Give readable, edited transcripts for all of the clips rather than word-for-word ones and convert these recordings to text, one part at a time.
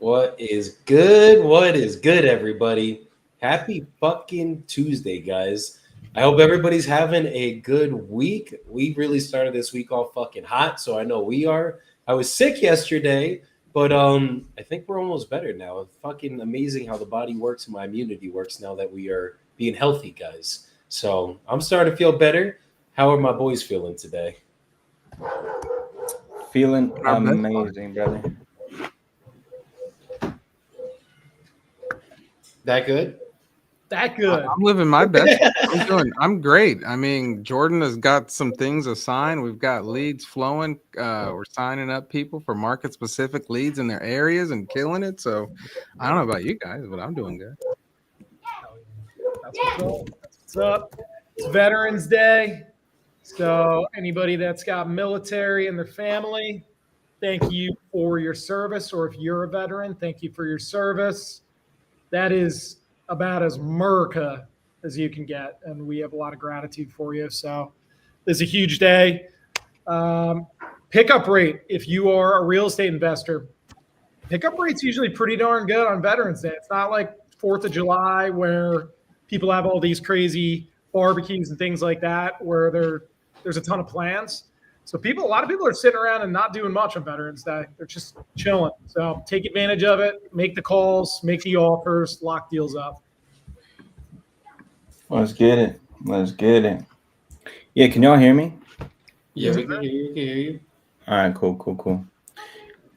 What is good? What is good, everybody? Happy fucking Tuesday, guys. I hope everybody's having a good week. We really started this week off fucking hot, so I know we are. I was sick yesterday, but I think we're almost better now. It's fucking amazing how the body works and my immunity works now that we are being healthy, guys. So I'm starting to feel better. How are my boys feeling today? Feeling Our best amazing, brother. That good? That good. I'm living my best. I'm great. I mean, Jordan has got some things assigned. We've got leads flowing. We're signing up people for market specific leads in their areas and killing it. So I don't know about you guys, but I'm doing good. That's what's up. That's what's up. It's Veterans Day. So anybody that's got military in their family, thank you for your service. Or if you're a veteran, thank you for your service. That is about as America as you can get. And we have a lot of gratitude for you. So this is a huge day. Pickup rate, if you are a real estate investor, pickup rate's usually pretty darn good on Veterans Day. It's not like 4th of July where people have all these crazy barbecues and things like that where there's a ton of plans. So a lot of people are sitting around and not doing much on Veterans Day. They're just chilling. So take advantage of it, make the calls, make the offers, lock deals up. Let's get it. Let's get it. Yeah, can y'all hear me? Yeah, we can hear you. We can hear you. All right, cool.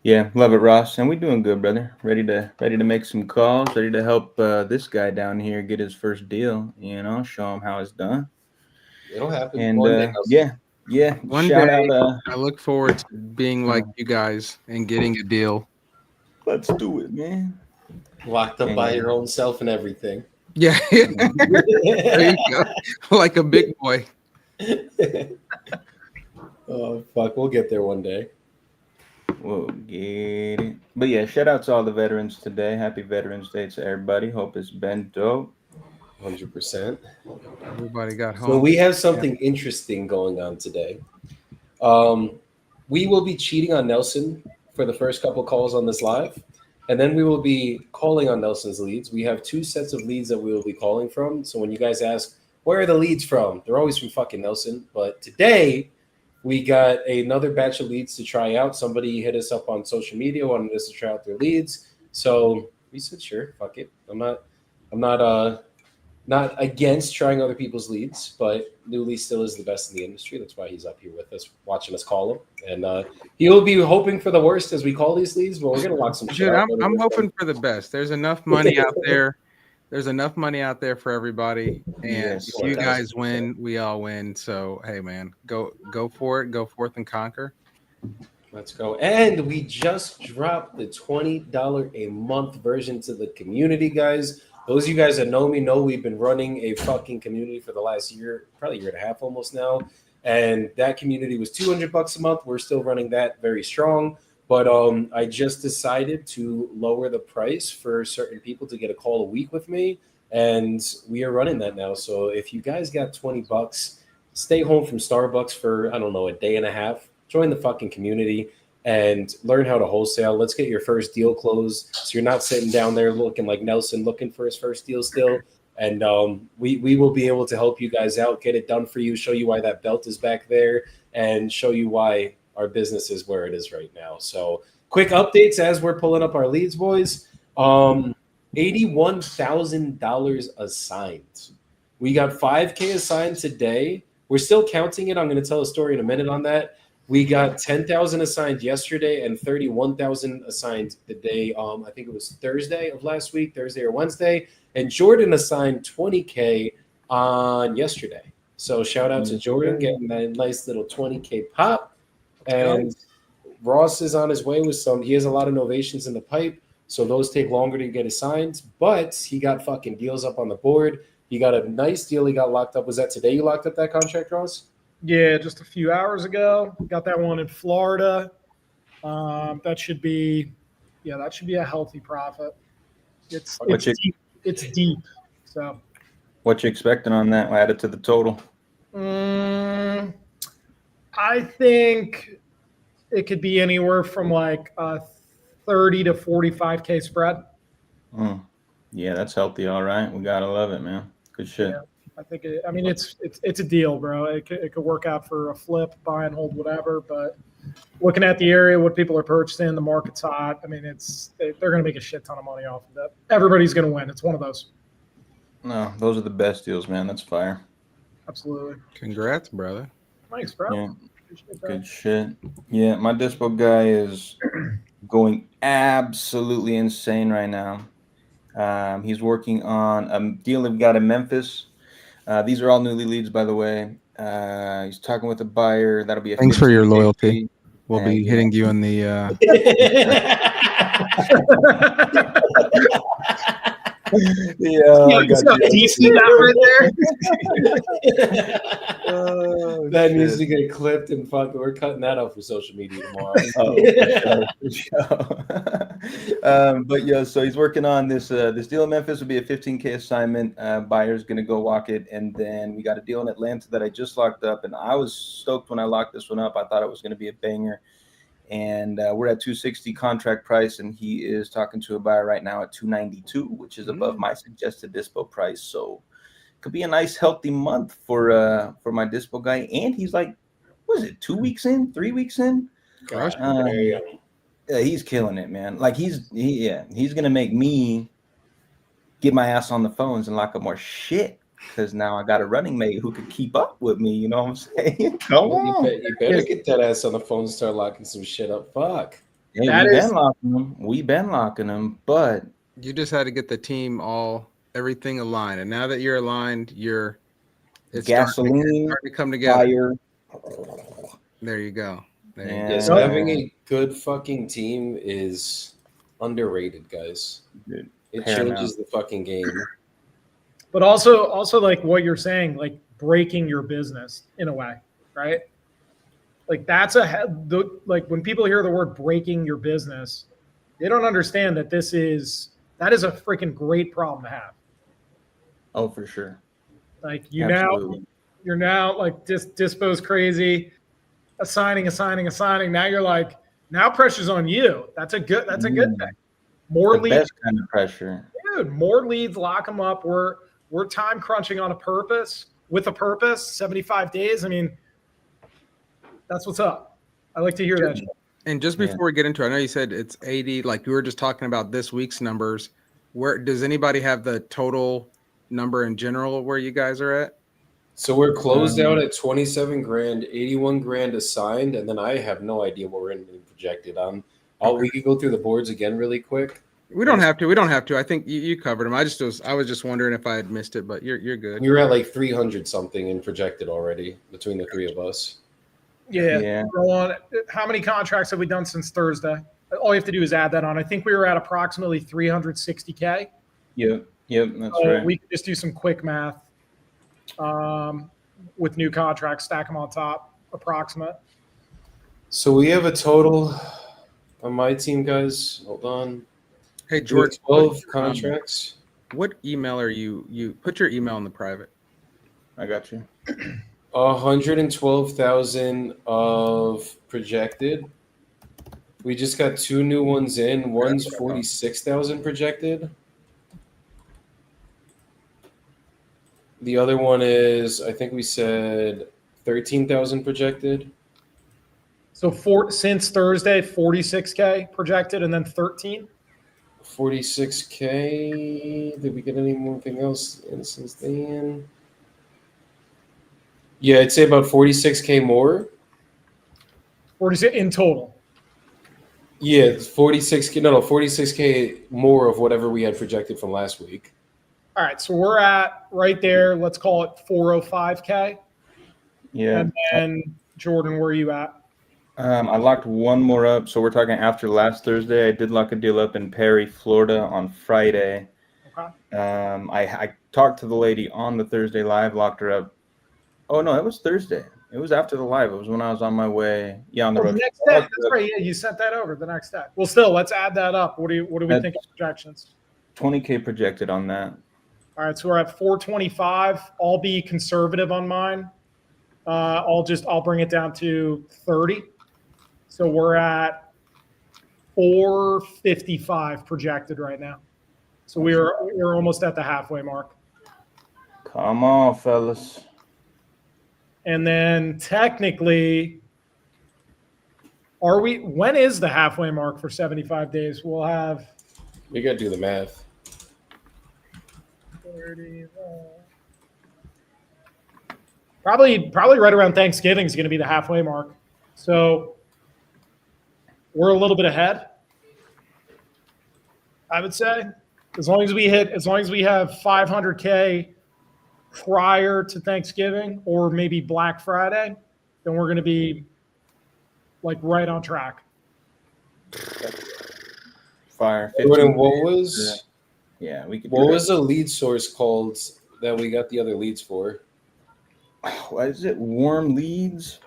Yeah, love it, Ross. And we doing good, brother. Ready to make some calls. Ready to help this guy down here get his first deal. Show him how it's done. It'll happen. And One day, yeah. One Shout day, out. I look forward to being like you guys and getting a deal. Let's do it, man. locked up by your own self and everything. Yeah, there you go. Like a big boy. Oh fuck, we'll get there one day. We'll get it. But yeah, shout out to all the veterans today. Happy Veterans Day to everybody. Hope it's been dope. 100%. Everybody got home. So we have something interesting going on today. We will be cheating on Nelson for the first couple calls on this live, and then we will be calling on Nelson's leads. We have two sets of leads that we will be calling from. So when you guys ask, where are the leads from? They're always from fucking Nelson. But today we got another batch of leads to try out. Somebody hit us up on social media, wanted us to try out their leads. So we said, sure, fuck it. I'm not against trying other people's leads, but Newly still is the best in the industry. That's why he's up here with us, watching us call him. And he will be hoping for the worst as we call these leads, but we're going to lock some shit Dude, out. I'm hoping for the best. There's enough money out there. There's enough money out there for everybody. And Yes, if you guys win, we all win. So, hey, man, go for it. Go forth and conquer. Let's go. And we just dropped the $20 a month version to the community, guys. Those of you guys that know me know we've been running a fucking community for the last year, probably a year and a half almost now. And that community was $200 a month. We're still running that very strong. But I just decided to lower the price for certain people to get a call a week with me. And we are running that now. So if you guys got $20, stay home from Starbucks for, I don't know, a day and a half. Join the fucking community and learn how to wholesale. Let's get your first deal closed, so you're not sitting down there looking like Nelson, looking for his first deal still. And we will be able to help you guys out, get it done for you, show you why that belt is back there, and show you why our business is where it is right now. So quick updates as we're pulling up our leads, boys. $81,000 assigned. We got 5K assigned today. We're still counting it. I'm going to tell a story in a minute on that. We got 10,000 assigned yesterday and 31,000 assigned the day. I think it was Thursday of last week, Thursday or Wednesday. And Jordan assigned 20K on yesterday. So shout out to Jordan getting that nice little 20K pop. And Ross is on his way with he has a lot of novations in the pipe. So those take longer to get assigned, but he got fucking deals up on the board. He got a nice deal. He got locked up. Was that today you locked up that contract, Ross? Yeah, just a few hours ago. Got that one in Florida. That should be a healthy profit. It's deep. It's deep. So What you expecting on that added to the total? I think it could be anywhere from like 30 to 45K spread. Yeah, that's healthy. All right. We got to love it, man. Good shit. Yeah, I think it's a deal, bro. It could work out for a flip, buy and hold, whatever. But looking at the area, what people are purchasing, the market's hot. I mean, they're going to make a shit ton of money off of that. Everybody's going to win. It's one of those. No, those are the best deals, man. That's fire. Absolutely. Congrats, brother. Thanks, bro. Yeah, Appreciate that. good shit. Yeah, my dispo guy is going absolutely insane right now. He's working on a deal we've got in Memphis. These are all newly leads, by the way. He's talking with a buyer. That'll be a Thanks for your 15K loyalty. fee. We'll be hitting you in the. Yeah, I got you. DC that right there. That needs to get clipped and fucking. We're cutting that out for social media tomorrow. For sure. But yeah, so he's working on this. This deal in Memphis will be a 15K assignment. Buyer's gonna go walk it, and then we got a deal in Atlanta that I just locked up, and I was stoked when I locked this one up. I thought it was gonna be a banger. And we're at 260 contract price, and he is talking to a buyer right now at 292, which is above my suggested dispo price. So could be a nice healthy month for my dispo guy. And he's like, what is it, 2 weeks in, 3 weeks in? Gosh, Yeah, he's killing it, man. Like he's gonna make me get my ass on the phones and lock up more shit. Because now I got a running mate who could keep up with me. You know what I'm saying? Come on. You better get that ass on the phone and start locking some shit up. Fuck. Yeah, we've been locking them, but you just had to get the team everything aligned, and now that you're aligned, it's gasoline, starting to come together. fire. There you go. Yes, having a good fucking team is underrated, guys. Dude, it paramount. changes the fucking game. But also like what you're saying, like breaking your business in a way, right? Like that's like when people hear the word breaking your business, they don't understand that that is a freaking great problem to have. Oh, for sure. Like you're now like dispo's crazy, assigning. Now pressure's on you. That's a good thing. More leads, best kind of pressure. Dude, more leads, lock them up. We're time crunching on a purpose, 75 days. I mean, that's what's up. I like to hear that shit. And just before we get into it, I know you said it's 80, like we were just talking about this week's numbers. Where does anybody have the total number in general where you guys are at? So we're closed out at 27 grand, 81 grand assigned, and then I have no idea what we're in projected on. We could go through the boards again really quick. We don't have to. I think you covered them. I was just wondering if I had missed it, but you're good. We were at like 300 something in projected already between the three of us. Yeah. Go on. How many contracts have we done since Thursday? All you have to do is add that on. I think we were at approximately 360K. Yep, that's right. We could just do some quick math with new contracts, stack them on top, approximate. So we have a total on my team, guys. Hold on. Hey, George, 12 contracts. What email are you put your email in the private? I got you. 112,000 of projected. We just got 2 new ones in. One's 46,000 projected. The other one is, I think we said 13,000 projected. So since Thursday, 46K projected, and then 13. 46K. Did we get anything else in since then? Yeah, I'd say about 46K more. 46 in total. Yeah, 46K. No, 46K more of whatever we had projected from last week. All right, so we're at right there. Let's call it 405K. Yeah. And then Jordan, where are you at? I locked one more up. So we're talking after last Thursday. I did lock a deal up in Perry, Florida on Friday. Okay. I talked to the lady on the Thursday live, locked her up. Oh, no, it was Thursday. It was after the live. It was when I was on my way. Yeah, on the road. The next day. That's right. Yeah, you sent that over the next day. Well, still, let's add that up. What do we think of projections? 20K projected on that. All right, so we're at 425. I'll be conservative on mine. I'll bring it down to 30. So we're at 455 projected right now. So we're almost at the halfway mark. Come on, fellas. And then technically, when is the halfway mark for 75 days? We'll have We got to do the math. 30, probably right around Thanksgiving is going to be the halfway mark. So we're a little bit ahead, I would say. As long as we have 500K prior to Thanksgiving or maybe Black Friday, then we're going to be like right on track. Fire. Jordan, what was we could. What was the lead source called that we got the other leads for? What is it? Warm leads.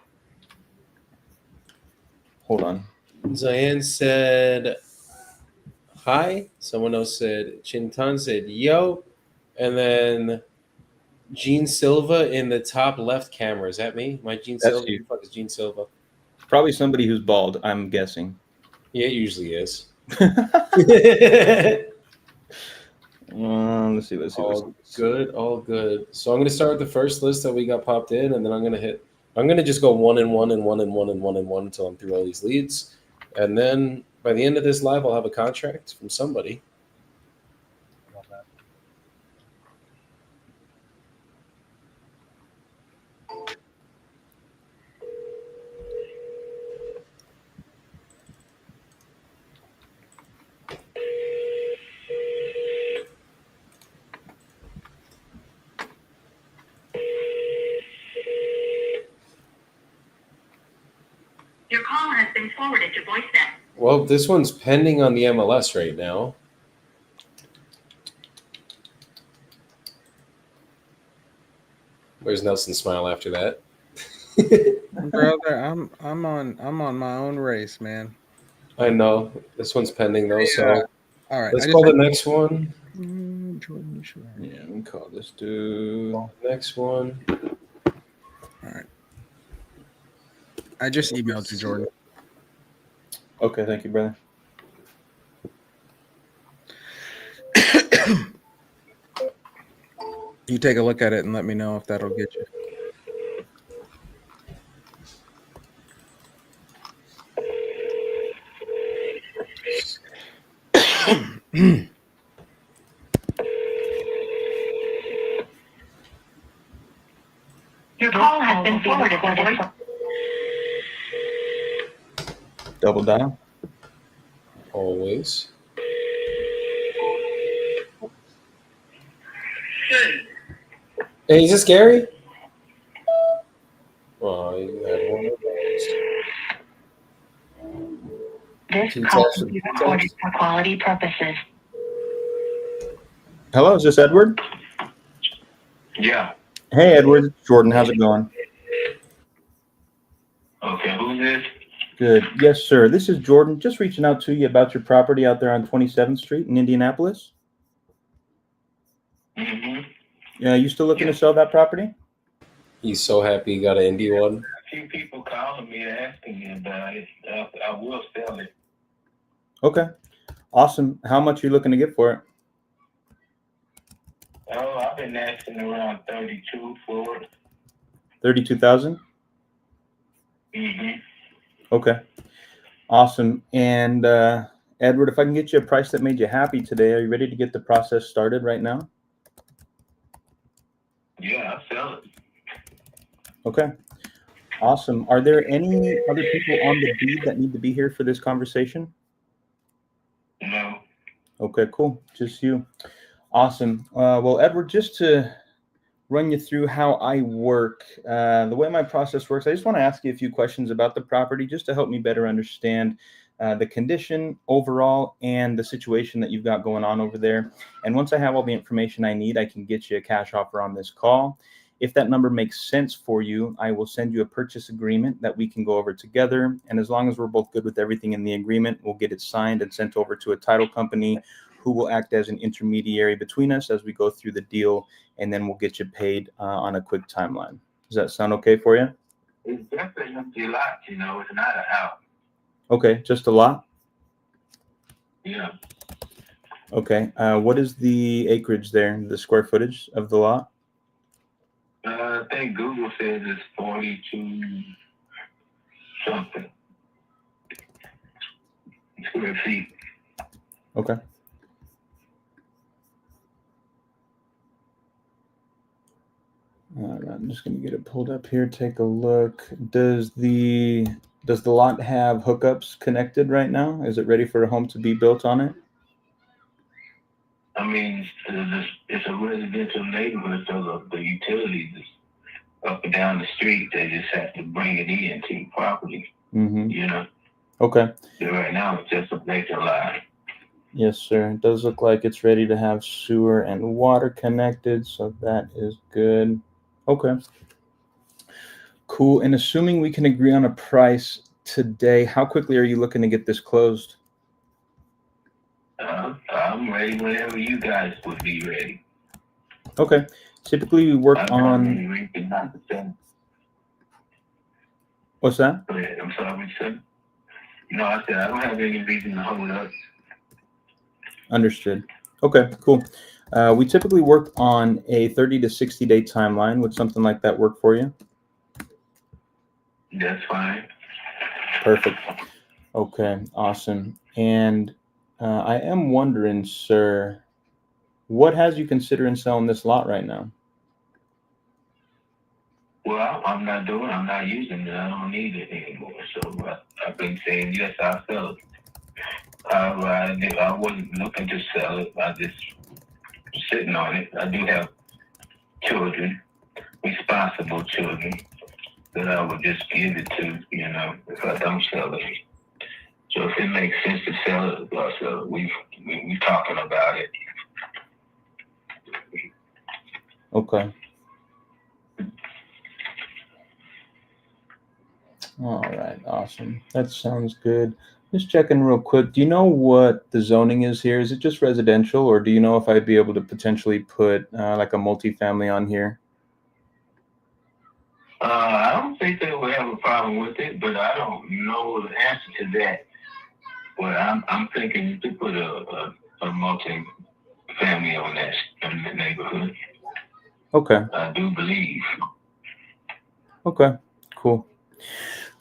Hold on. Zayan said hi. Someone else said Chintan said yo, and then Gene Silva in the top left camera. Is that me? My Gene That's Silva? you. Who the fuck is Gene Silva? Probably somebody who's bald, I'm guessing. Yeah, it usually is. Let's see. All good. So I'm gonna start the first list that we got popped in, and then I'm gonna just go 1 and 1 and 1 and 1 and 1 and 1 until I'm through all these leads. And then by the end of this live, I'll have a contract from somebody. Your call has been forwarded to voicemail. Well, this one's pending on the MLS right now. Where's Nelson's smile after that? Brother, I'm on my own race, man. I know. This one's pending though, so all right. let's call the next one. Jordan, sure. Yeah, we can call this dude. Next one. All right. I just emailed you, Jordan. Okay, thank you, brother. You take a look at it and let me know if that'll get you. Your call has been forwarded to voicemail. Double dial. Always. Hey, is this Gary? Oh, you had one of those. This call will be recorded for quality purposes. Hello, is this Edward? Yeah. Hey, Edward. Jordan, how's it going? Okay, who's this? Good. Yes, sir. This is Jordan. Just reaching out to you about your property out there on 27th Street in Indianapolis. Mm-hmm. Yeah, you still looking to sell that property? He's so happy he got an Indy one. A few people calling me asking me about it. I will sell it. Okay. Awesome. How much are you looking to get for it? Oh, I've been asking around 32 for it. 32,000? Mm-hmm. Okay. Awesome. And Edward, if I can get you a price that made you happy today, are you ready to get the process started right now? Yeah, I'll sell it. Okay. Awesome. Are there any other people on the deed that need to be here for this conversation? No. Okay, cool. Just you. Awesome. Well, Edward, just to run you through how I work, the way my process works, I just want to ask you a few questions about the property just to help me better understand the condition overall and the situation that you've got going on over there. And once I have all the information I need, I can get you a cash offer on this call. If that number makes sense for you, I will send you a purchase agreement that we can go over together. And as long as we're both good with everything in the agreement, we'll get it signed and sent over to a title company who will act as an intermediary between us as we go through the deal, and then we'll get you paid on a quick timeline. Does that sound okay for you? It's just an empty lot, it's not a house. Okay, just a lot? Yeah. Okay. What is the acreage there, the square footage of the lot? I think Google says it's 42 something square feet. Okay. I'm just gonna get it pulled up here. Take a look. Does the lot have hookups connected right now? Is it ready for a home to be built on it? I mean, it's a residential neighborhood, so the utilities is up and down the street. They just have to bring it in to the property. Mm-hmm. You know. Okay. So right now, it's just a vacant lot. Yes, sir. It does look like it's ready to have sewer and water connected, so that is good. Okay. Cool. And assuming we can agree on a price today, how quickly are you looking to get this closed? I'm ready whenever you guys would be ready. Okay. Typically, we work on. What's that? Go ahead. I'm sorry, sir. No, I said I don't have any reason to hold up. Understood. Okay, cool. We typically work on a 30 to 60-day timeline. Would something like that work for you? That's fine. Perfect. Okay, awesome. And I am wondering, sir, what has you considering selling this lot right now? Well, I'm not using it. I don't need it anymore. So I've been saying, yes, I'll sell it. I wasn't looking to sell it. I just sitting on it. I do have children, responsible children, that I would just give it to, if I don't sell it. So if it makes sense to sell it, I'll sell it. We talking about it. Okay. All right, awesome. That sounds good. Just checking real quick. Do you know what the zoning is here? Is it just residential, or do you know if I'd be able to potentially put like a multifamily on here? I don't think they would have a problem with it, but I don't know the answer to that. But I'm thinking you could put a multi-family on that in the neighborhood. Okay. I do believe. Okay. Cool.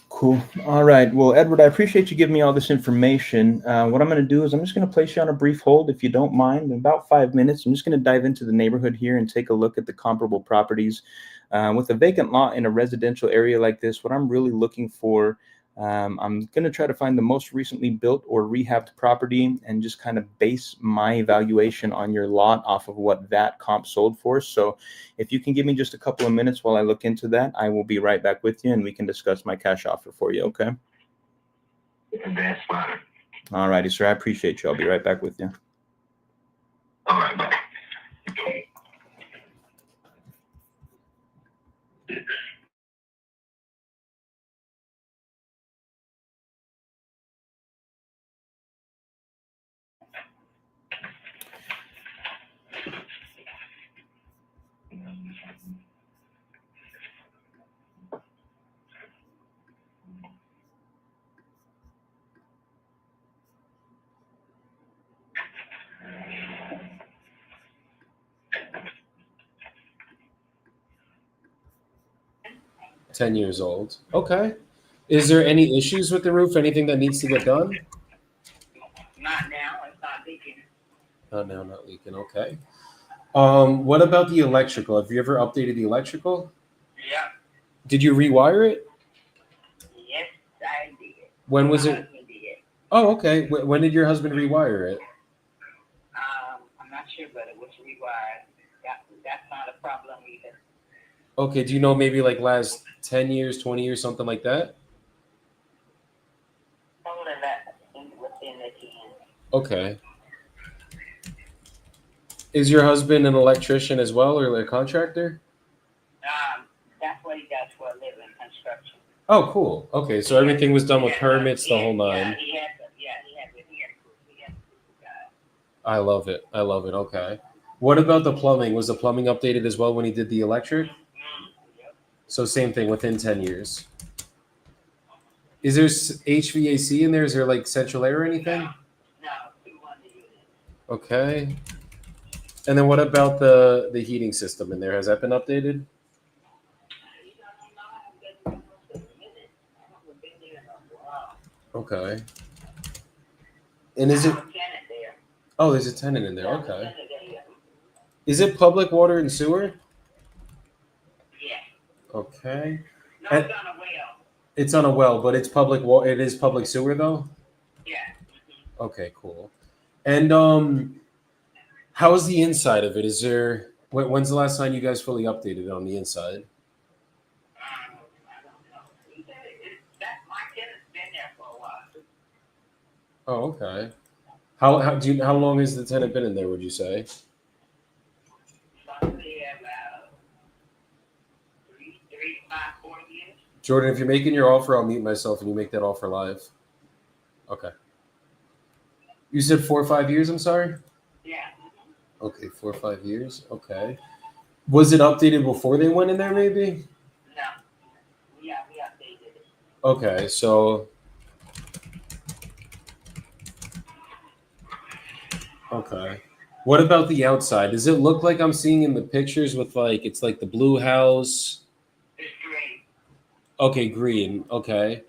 Cool. All right. Well, Edward, I appreciate you giving me all this information. What I'm going to do is I'm just going to place you on a brief hold, if you don't mind. In about 5 minutes, I'm just going to dive into the neighborhood here and take a look at the comparable properties. With a vacant lot in a residential area like this, what I'm really looking for, I'm going to try to find the most recently built or rehabbed property and just kind of base my evaluation on your lot off of what that comp sold for. So if you can give me just a couple of minutes while I look into that, I will be right back with you and we can discuss my cash offer for you. Okay. That's fine. All righty, sir. I appreciate you. I'll be right back with you. All right, bye. 10 years old. Okay. Is there any issues with the roof? Anything that needs to get done? Not now, it's not leaking. Oh, no, not leaking. Okay. What about the electrical? Have you ever updated the electrical? Yeah, Did you rewire it? yes, I did. When was My it? husband did. Oh, okay. When did your husband rewire it? I'm not sure, but it was rewired. That's not a problem either. Okay. Do you know maybe like last 10 years, 20 years, something like that? Some of that within the 10. Okay. Is your husband an electrician as well or a contractor? That's what he does for a living, construction. Oh, cool. Okay. So everything was done with permits, the whole Yeah, nine. he had a guy. I love it. I love it. Okay. What about the plumbing? Was the plumbing updated as well when he did the electric? Yep. So same thing within 10 years. Is there HVAC in there? Is there like central air or anything? No, Okay. And then what about the heating system in there? Has that been updated? Okay. And is it? Oh, there's a tenant in there. Okay. Is it public water and sewer? Yeah. Okay. No, And it's on a well. it's on a well, but it's public water. It is public sewer though. Yeah. Okay, cool. And how's the inside of it? Is there? When's the last time you guys fully updated it on the inside? I don't know. He said that my tenant's been there for a while. Oh, okay. How long has the tenant been in there? Would you say? Probably about 4 years. Jordan, if you're making your offer, I'll mute myself and you make that offer live. Okay. You said 4 or 5 years, I'm sorry? Yeah. Okay, 4 or 5 years. Okay. Was it updated before they went in there, maybe? No. Yeah, we updated it. Okay, so. Okay. What about the outside? Does it look like I'm seeing in the pictures with it's like the blue house? It's great. Okay, green. Okay.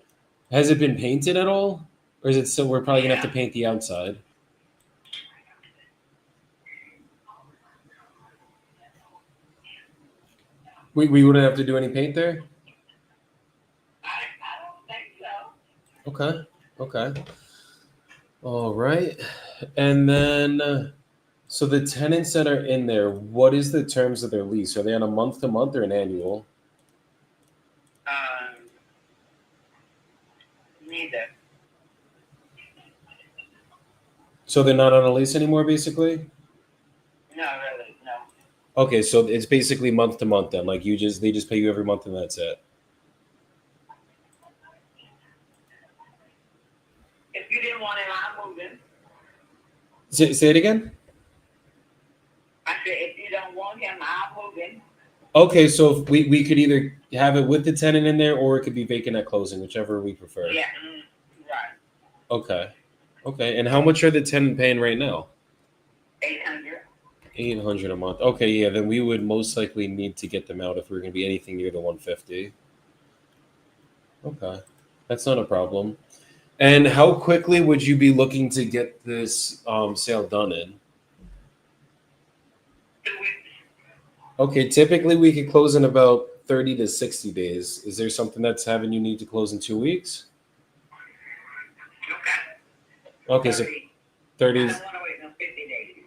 Has it been painted at all? Or is it still, we're probably going to have to paint the outside? We wouldn't have to do any paint there? I don't think so. Okay. Okay. All right. And then, so the tenants that are in there, what is the terms of their lease? Are they on a month-to-month or an annual? Neither. So they're not on a lease anymore, basically? No, really, no. Okay, so it's basically month to month then. Like they just pay you every month and that's it. If you didn't want it, I'm moving. Say it again? I said, if you don't want him, I'm moving. Okay, so if we could either have it with the tenant in there or it could be vacant at closing, whichever we prefer. Yeah, right. Okay. Okay, and how much are the tenant paying right now? 800. 800 a month. Okay, yeah, then we would most likely need to get them out if we're going to be anything near the 150. Okay, that's not a problem. And how quickly would you be looking to get this sale done in? 2 weeks. Okay, typically we could close in about 30 to 60 days. Is there something that's having you need to close in 2 weeks? Okay. Okay, so 30. I don't want to wait no 50 days.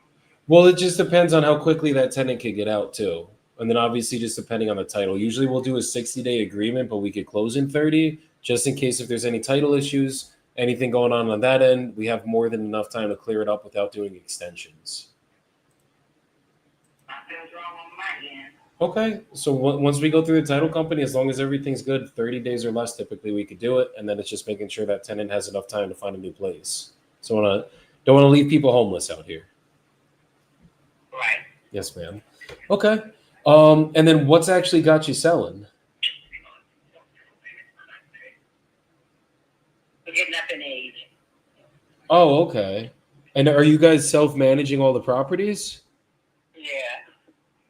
Well, it just depends on how quickly that tenant could get out too. And then obviously just depending on the title. Usually we'll do a 60-day agreement, but we could close in 30 just in case if there's any title issues, anything going on that end, we have more than enough time to clear it up without doing extensions. Nothing's wrong on my end. Okay, so once we go through the title company, as long as everything's good, 30 days or less, typically we could do it. And then it's just making sure that tenant has enough time to find a new place. So don't want to leave people homeless out here. Right. Yes, ma'am. Okay. And then what's actually got you selling? We're getting up in age. Oh, okay. And are you guys self-managing all the properties? Yeah.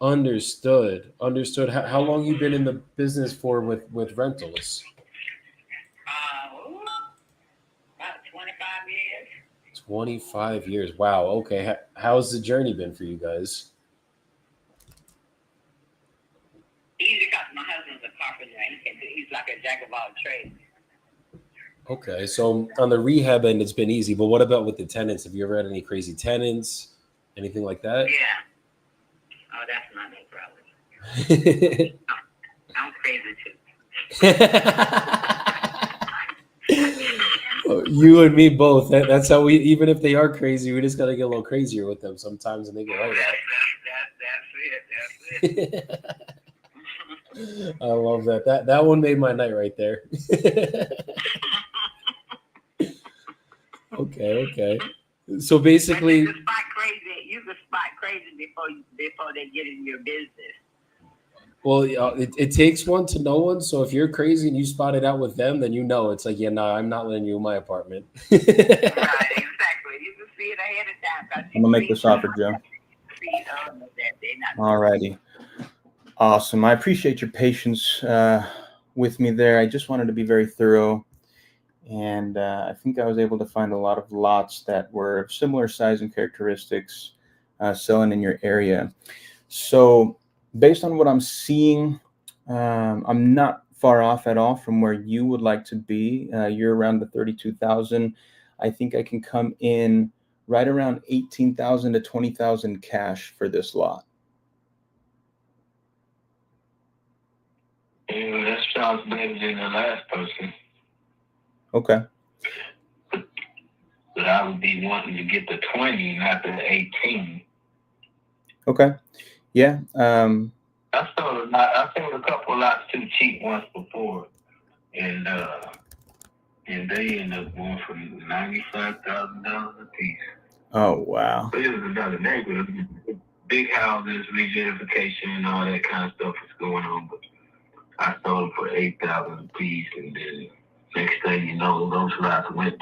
Understood. How long you been in the business for with rentals? About 25 years. 25 years. Wow. Okay. How's the journey been for you guys? Easy because my husband's a carpenter. He's like a jack of all trades. Okay. So on the rehab end, it's been easy. But what about with the tenants? Have you ever had any crazy tenants? Anything like that? Yeah. Oh, that's not no problem. I'm crazy too. You and me both. That's how we. Even if they are crazy, we just gotta get a little crazier with them sometimes, and they get right That's it. I love that. That one made my night right there. Okay. So basically, You can spot crazy before they get in your business. well, it takes one to know one. So if you're crazy and you spot it out with them, then you know it's like, yeah, no, I'm not letting you in my apartment. Right, exactly. You can see it ahead of time. 'Cause I'm gonna make this offer, Joe. see, that they're not. All righty. Awesome. I appreciate your patience with me there. I just wanted to be very thorough. And I think I was able to find a lot of lots that were of similar size and characteristics selling in your area. So based on what I'm seeing, I'm not far off at all from where you would like to be. You're around the 32,000. I think I can come in right around 18,000 to 20,000 cash for this lot. Yeah, that sounds better than the last person. Okay. But I would be wanting to get the 20, not the 18. Okay. Yeah. I sold a couple lots too cheap once before, and they ended up going for $95,000 a piece. Oh, wow. But it was another neighborhood, big houses, regentrification, and all that kind of stuff was going on. But I sold them for $8,000 a piece, and then next thing you know, those lots went.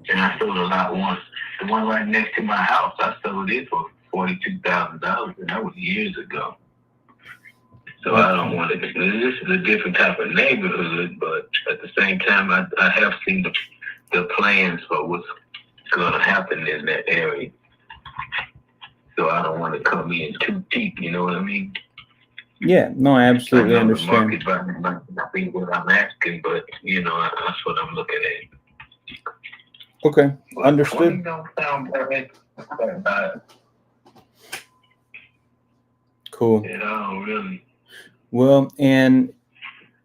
And I sold a lot once. The one right next to my house, I sold it for $42,000, and that was years ago. So I don't want to. This is a different type of neighborhood, but at the same time, I have seen the plans for what's going to happen in that area. So I don't want to come in too deep. You know what I mean? Yeah. No, I absolutely understand. The market might not be what I'm asking, but that's what I'm looking at. Okay. But Understood. 20 don't sound bad. Cool. I don't really. Well, and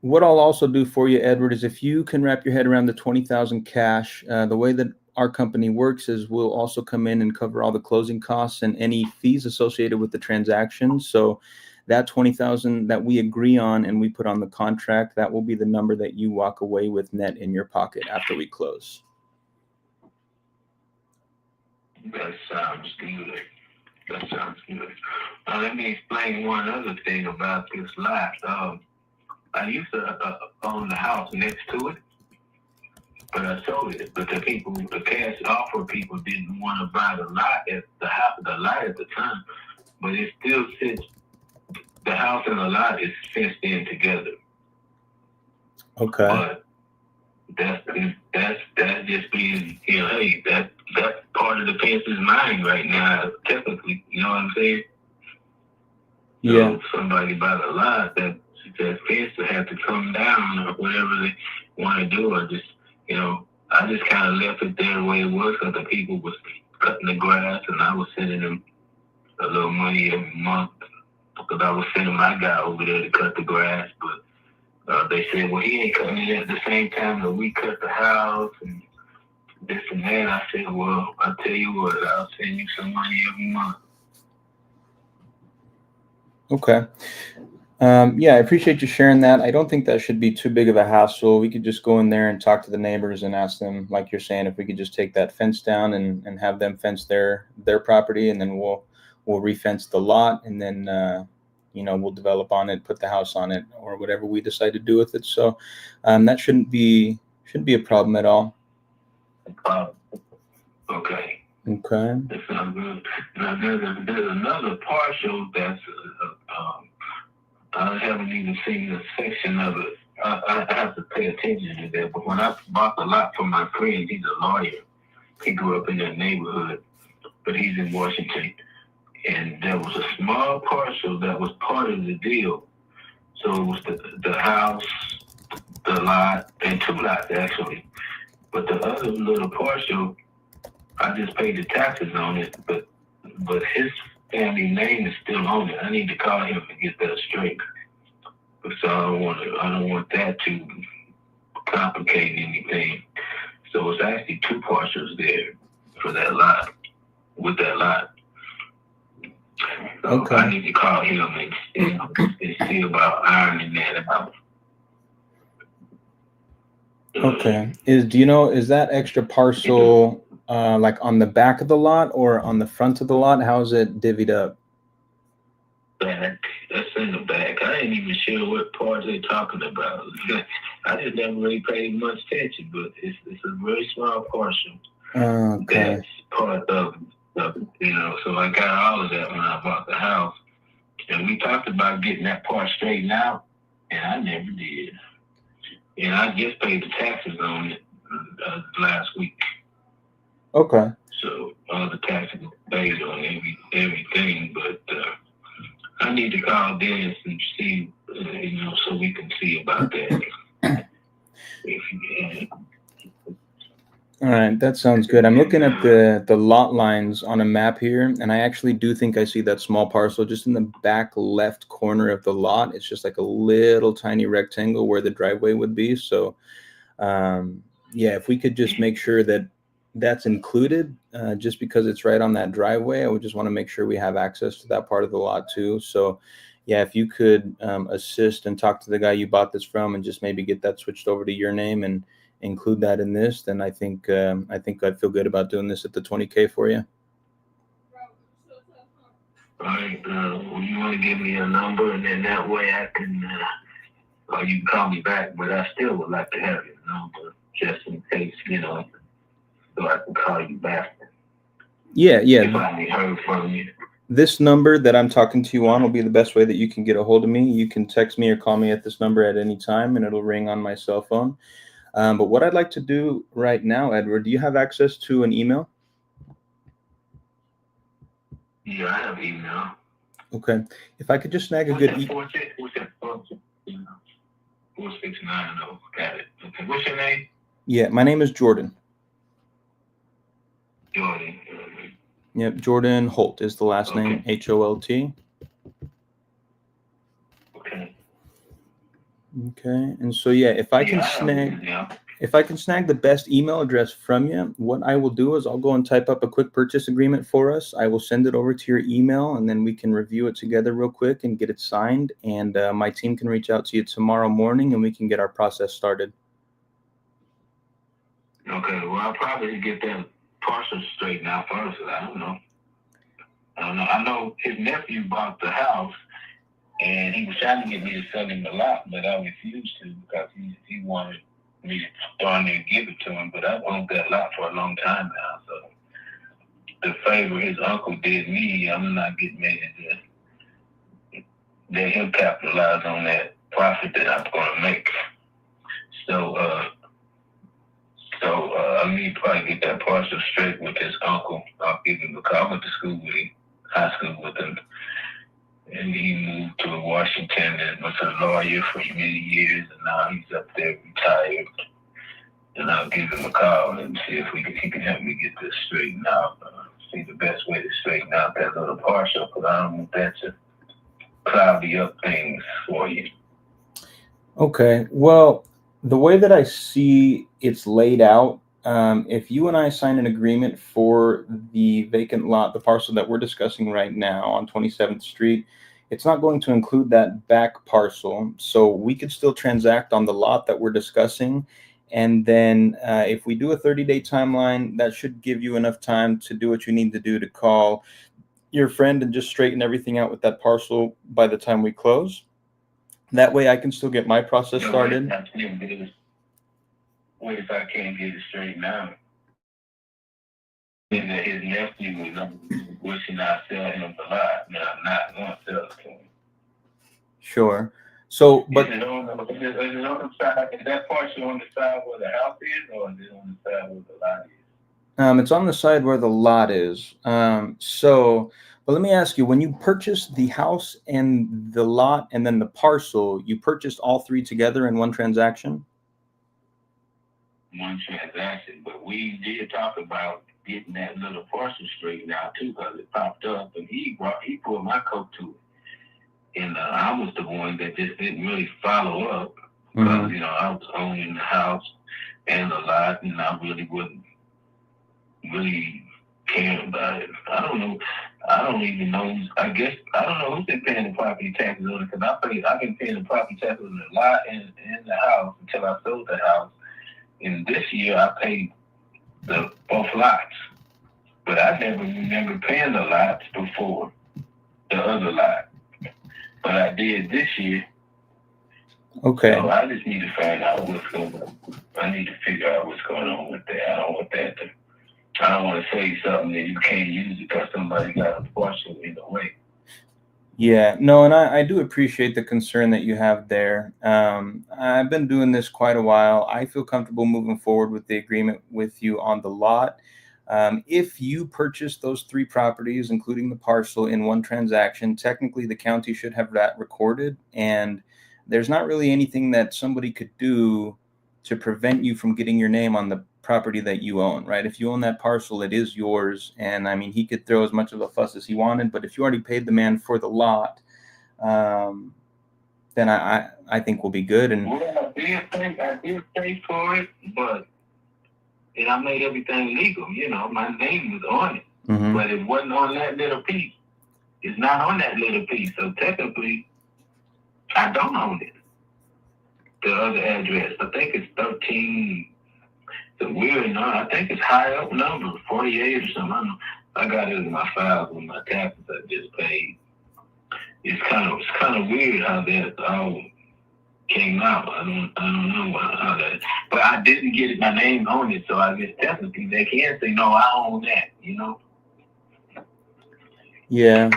what I'll also do for you, Edward, is if you can wrap your head around the 20,000 cash, the way that our company works is we'll also come in and cover all the closing costs and any fees associated with the transaction. So that 20,000 that we agree on and we put on the contract, that will be the number that you walk away with net in your pocket after we close. That sounds good. Let me explain one other thing about this lot. I used to own the house next to it, but I sold it. But the cash offer people didn't want to buy the lot at the time. But it still sits. The house and the lot is fenced in together. Okay. But that's just being, hey, that part of the fence is mine right now, technically. You know what I'm saying? Yeah. So if somebody buy the lot, that fence will have to come down or whatever they want to do. Or just, I just kind of left it there the way it was because the people was cutting the grass and I was sending them a little money every month because I was sending my guy over there to cut the grass. But they said, well, he ain't cutting it at the same time that we cut the house and this and that. I said, well, I'll tell you what, I'll send you some money every month. Okay. Yeah, I appreciate you sharing that. I don't think that should be too big of a hassle. We could just go in there and talk to the neighbors and ask them, like you're saying, if we could just take that fence down and have them fence their property, and then we'll refence the lot, and then we'll develop on it, put the house on it, or whatever we decide to do with it. So that shouldn't be a problem at all. Okay. Okay. That sounds good. Now, there's another partial that's I haven't even seen the section of it. I have to pay attention to that. But when I bought the lot from my friend, he's a lawyer. He grew up in that neighborhood, but he's in Washington. And there was a small parcel that was part of the deal. So it was the house, the lot, and two lots actually. But the other little parcel, I just paid the taxes on it, but his family name is still on it. I need to call him and get that straight. So I don't want that to complicate anything. So it's actually two parcels there for that lot, with that lot. So Okay. I need to call him and see about ironing that out. Okay. Is that extra parcel like on the back of the lot or on the front of the lot? How is it divvied up? Back. That's in the back. I ain't even sure what part they're talking about. I just never really paid much attention, but it's a very small parcel. Okay. That's part of so I got all of that when I bought the house. And we talked about getting that part straightened out, and I never did. And I just paid the taxes on it last week. Okay. So all the taxes are paid on everything, but I need to call Dennis and see, so we can see about that. If you can. All right, that sounds good. I'm looking at the lot lines on a map here, and I actually do think I see that small parcel just in the back left corner of the lot. It's just like a little tiny rectangle where the driveway would be. So, yeah, if we could just make sure that that's included, just because it's right on that driveway, I would just want to make sure we have access to that part of the lot too. So, yeah, if you could assist and talk to the guy you bought this from, and just maybe get that switched over to your name and include that in this, then I think I'd feel good about doing this at the $20K for you. All right. Well, you want to give me a number, and then that way I can, or you can call me back. But I still would like to have your number just in case, so I can call you back. Yeah. If I haven't heard from you. This number that I'm talking to you on will be the best way that you can get a hold of me. You can text me or call me at this number at any time, and it'll ring on my cell phone. But what I'd like to do right now, Edward, do you have access to an email? Yeah, I have email. Okay. If I could just snag a good email. 469. Oh, got it. Okay. What's your name? Yeah, my name is Jordan. Jordan. Yep, Jordan Holt is the last name, Holt. Okay. Okay, and so yeah, if I can snag the best email address from you, what I will do is I'll go and type up a quick purchase agreement for us. I will send it over to your email, and then we can review it together real quick and get it signed. And my team can reach out to you tomorrow morning, and we can get our process started. Okay, well, I'll probably get that parcel straightened out first. I don't know. I know his nephew bought the house, and he was trying to get me to sell him the lot, but I refused to because he wanted me to darn near give it to him. But I've owned that lot for a long time now, so the favor his uncle did me, I'm not getting ready to let him capitalize on that profit that I'm going to make. So I need to probably get that parcel straight with his uncle. I'll give him a call. I went to school with him, high school with him. And he moved to Washington and was a lawyer for many years, and now he's up there retired. And I'll give him a call and see if he can help me get this straightened out. See the best way to straighten out that little parcel, because I don't want that to cloudy up things for you. Okay, well, the way that I see it's laid out, if you and I sign an agreement for the vacant lot, the parcel that we're discussing right now on 27th Street, it's not going to include that back parcel. So we could still transact on the lot that we're discussing. And then if we do a 30-day timeline, that should give you enough time to do what you need to do to call your friend and just straighten everything out with that parcel by the time we close. That way I can still get my process started. What if I can't get it straightened out? And that his nephew was wishing I sell him the lot. Now I'm not going to sell it to him. Sure. So, but is it on the side? Is that parcel on the side where the house is, or is it on the side where the lot is? It's on the side where the lot is. But let me ask you: when you purchased the house and the lot, and then the parcel, you purchased all three together in one transaction? One transaction, but we did talk about getting that little parcel straightened out too, because it popped up, and he pulled my coat to it, and I was the one that just didn't really follow up because I was owning the house and the lot, and I really wasn't really caring about it. I don't know. I don't even know. I guess I don't know who's been paying the property taxes on it, because I've been paying the property taxes on the lot and the house until I sold the house. And this year I paid both lots, but I never remember paying the lots before the other lot. But I did this year. Okay. So I just need to find out what's going on. I need to figure out what's going on with that. I don't want that to I don't want to say something that you can't use because somebody got a portion in the way. Yeah, no, and I do appreciate the concern that you have there. I've been doing this quite a while. I feel comfortable moving forward with the agreement with you on the lot. If you purchase those 3 properties, including the parcel, in one transaction, technically the county should have that recorded, and there's not really anything that somebody could do to prevent you from getting your name on the property that you own, right? If you own that parcel, it is yours. And I mean, he could throw as much of a fuss as he wanted, but if you already paid the man for the lot, then I think we'll be good. And well, I did pay for it, but and I made everything legal. You know, my name was on it, but it wasn't on that little piece. It's not on that little piece, so technically, I don't own it. The other address, I think it's 13. It's a weird number. I think it's high up number, 48 or something. I don't know. I got it in my files with my taxes I just paid. It's kind of weird how that all came out. I don't know how that. But I didn't get my name on it, so I guess technically they can say no, I own that. You know. yeah,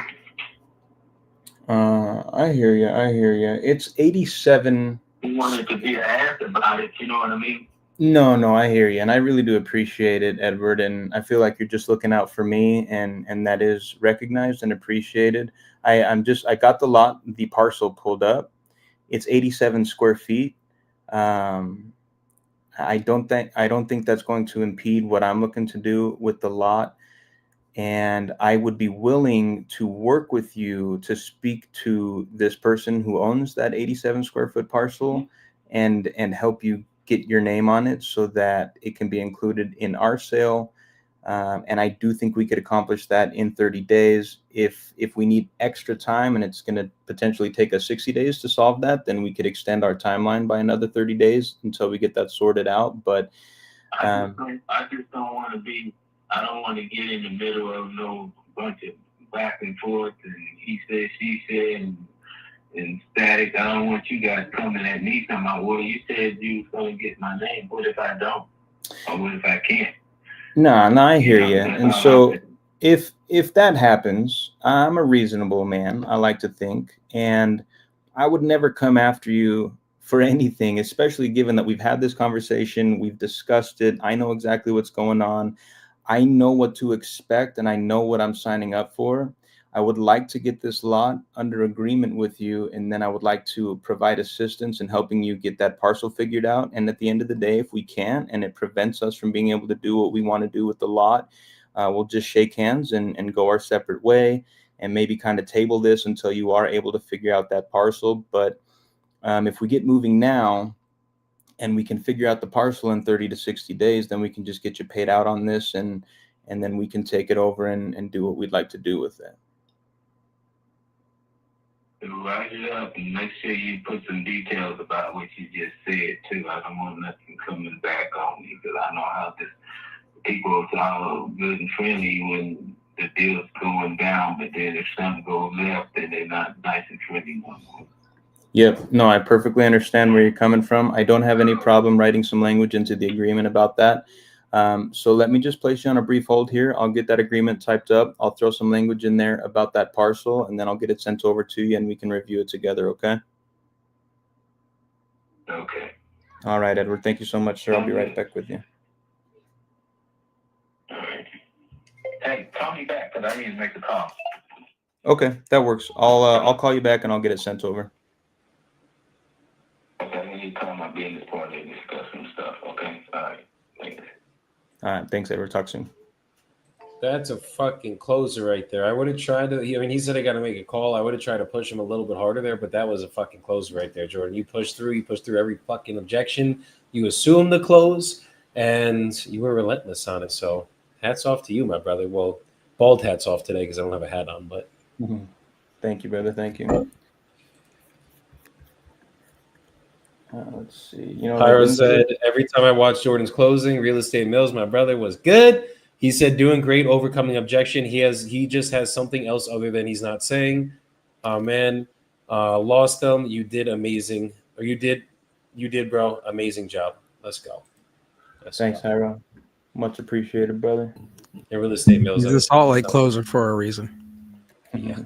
I hear you. It's 87. You wanted to be asked about it. You know what I mean? No, I hear you, and I really do appreciate it, Edward. And I feel like you're just looking out for me, and that is recognized and appreciated. I got the parcel pulled up. It's 87 square feet. I don't think that's going to impede what I'm looking to do with the lot. And I would be willing to work with you to speak to this person who owns that 87 square foot parcel and help you get your name on it so that it can be included in our sale. And I do think we could accomplish that in 30 days. If we need extra time and it's going to potentially take us 60 days to solve that, then we could extend our timeline by another 30 days until we get that sorted out. But I just don't want to be. I don't want to get in the middle of no bunch of back and forth and he said, she said, and static. I don't want you guys coming at me talking about, well, you said you was going to get my name. What if I don't? Or what if I can't? No, I hear you. And so if that happens, I'm a reasonable man, I like to think, and I would never come after you for anything, especially given that we've had this conversation, we've discussed it. I know exactly what's going on. I know what to expect, and I know what I'm signing up for. I would like to get this lot under agreement with you, and then I would like to provide assistance in helping you get that parcel figured out. And at the end of the day, if we can't, and it prevents us from being able to do what we want to do with the lot, we'll just shake hands and go our separate way, and maybe kind of table this until you are able to figure out that parcel. But if we get moving now, and we can figure out the parcel in 30 to 60 days, then we can just get you paid out on this, and then we can take it over and do what we'd like to do with it. Write it up and make sure you put some details about what you just said too. I don't want nothing coming back on me because I know how this people are all good and friendly when the deal's going down, but then if something goes left, then they're not nice and friendly no more. Yep. No, I perfectly understand where you're coming from. I don't have any problem writing some language into the agreement about that. So let me just place you on a brief hold here. I'll get that agreement typed up. I'll throw some language in there about that parcel, and then I'll get it sent over to you, and we can review it together, okay? Okay. All right, Edward. Thank you so much, sir. I'll be right back with you. All right. Hey, call me back because I need to make a call. Okay, that works. I'll call you back, and I'll get it sent over. Okay, when you call my business partner and discuss some stuff, okay? All right. Thanks. All right, thanks, Edward. Talk soon. That's a fucking closer right there. I would have tried to. I mean, he said I got to make a call. I would have tried to push him a little bit harder there, but that was a fucking closer right there, Jordan. You pushed through. You pushed through every fucking objection. You assumed the close, and you were relentless on it. So, hats off to you, my brother. Well, bald hats off today because I don't have a hat on. But thank you, brother. Thank you. Let's see. Pyro said, every time I watch Jordan's closing, Real Estate Mills, my brother was good. He said, doing great, overcoming objection. He just has something else other than he's not saying. Man, lost them. You did amazing. Or you did, bro. Amazing job. Let's go. Thanks, Pyro. Much appreciated, brother. And real estate mails. He's a Salt Lake closer for a reason. Yeah.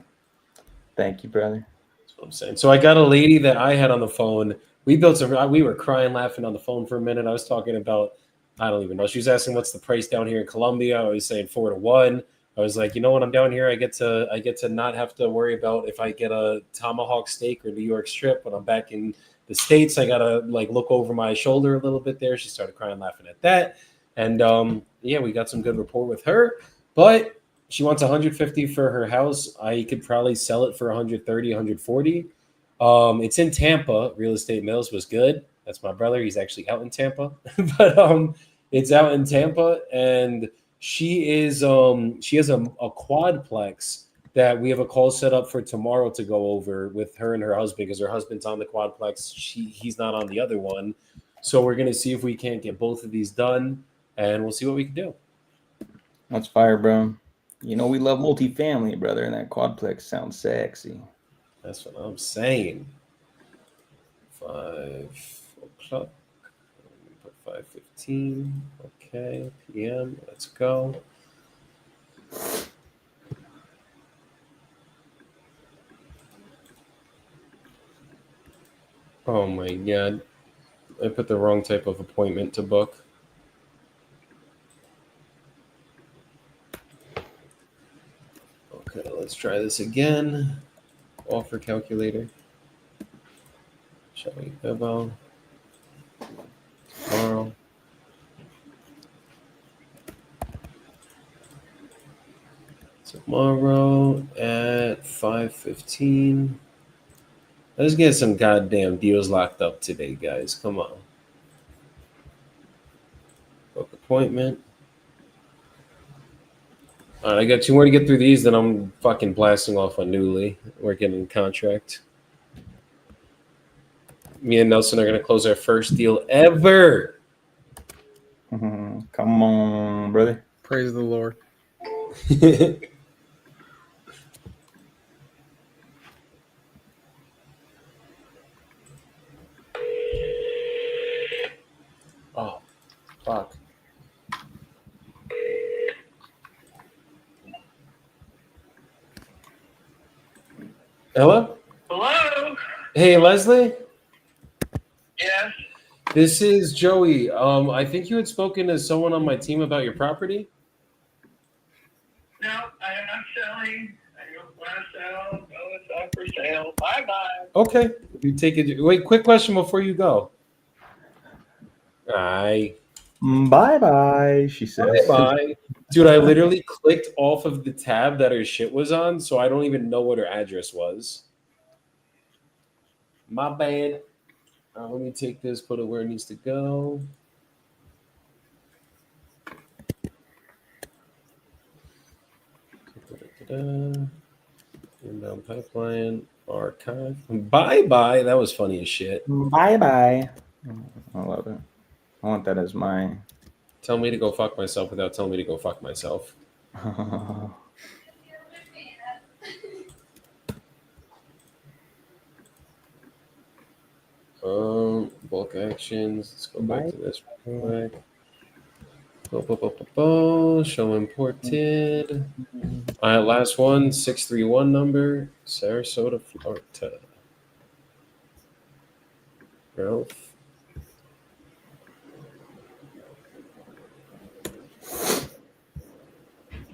Thank you, brother. That's what I'm saying. So I got a lady that I had on the phone. We were crying, laughing on the phone for a minute. I was talking about, I don't even know. She was asking what's the price down here in Colombia. I was saying 4-1. I was like, when I'm down here, I get to not have to worry about if I get a tomahawk steak or New York strip. When I'm back in the States, I gotta like look over my shoulder a little bit there. She started crying, laughing at that. And we got some good rapport with her. But she wants 150 for her house. I could probably sell it for 130, 140. It's in Tampa. Real Estate Mills was good. That's my brother. He's actually out in Tampa, but it's out in Tampa, and she has a quadplex that we have a call set up for tomorrow to go over with her and her husband because her husband's on the quadplex. He's not on the other one, so we're gonna see if we can't get both of these done, and we'll see what we can do. That's fire, bro. We love multifamily, brother, and that quadplex sounds sexy. That's what I'm saying. 5 o'clock. Put 5:15. Okay, PM. Let's go. Oh my god. I put the wrong type of appointment to book. Okay, let's try this again. Offer calculator. Shall we go tomorrow? Tomorrow at 5:15. Let's get some goddamn deals locked up today, guys. Come on. Book appointment. All right, I got 2 more to get through these, then I'm fucking blasting off on Newly. We're getting a contract. Me and Nelson are going to close our first deal ever. Come on, brother. Praise the Lord. Oh, fuck. Hello? Hello? Hey, Leslie? Yes? This is Joey. I think you had spoken to someone on my team about your property. No, I am not selling. I don't want to sell. No, it's not for sale. Bye-bye. Okay. You take it. Wait, quick question before you go. Aye. Bye-bye, she says. Bye. Dude, I literally clicked off of the tab that her shit was on, so I don't even know what her address was. My bad. Let me take this, put it where it needs to go. Inbound pipeline, archive. Bye-bye. That was funny as shit. Bye-bye. I love it. I want that as my... Tell me to go fuck myself without telling me to go fuck myself. Bulk actions. Let's go back to this real quick. Show imported. Last one, 631 number, Sarasota, Florida. Ralph.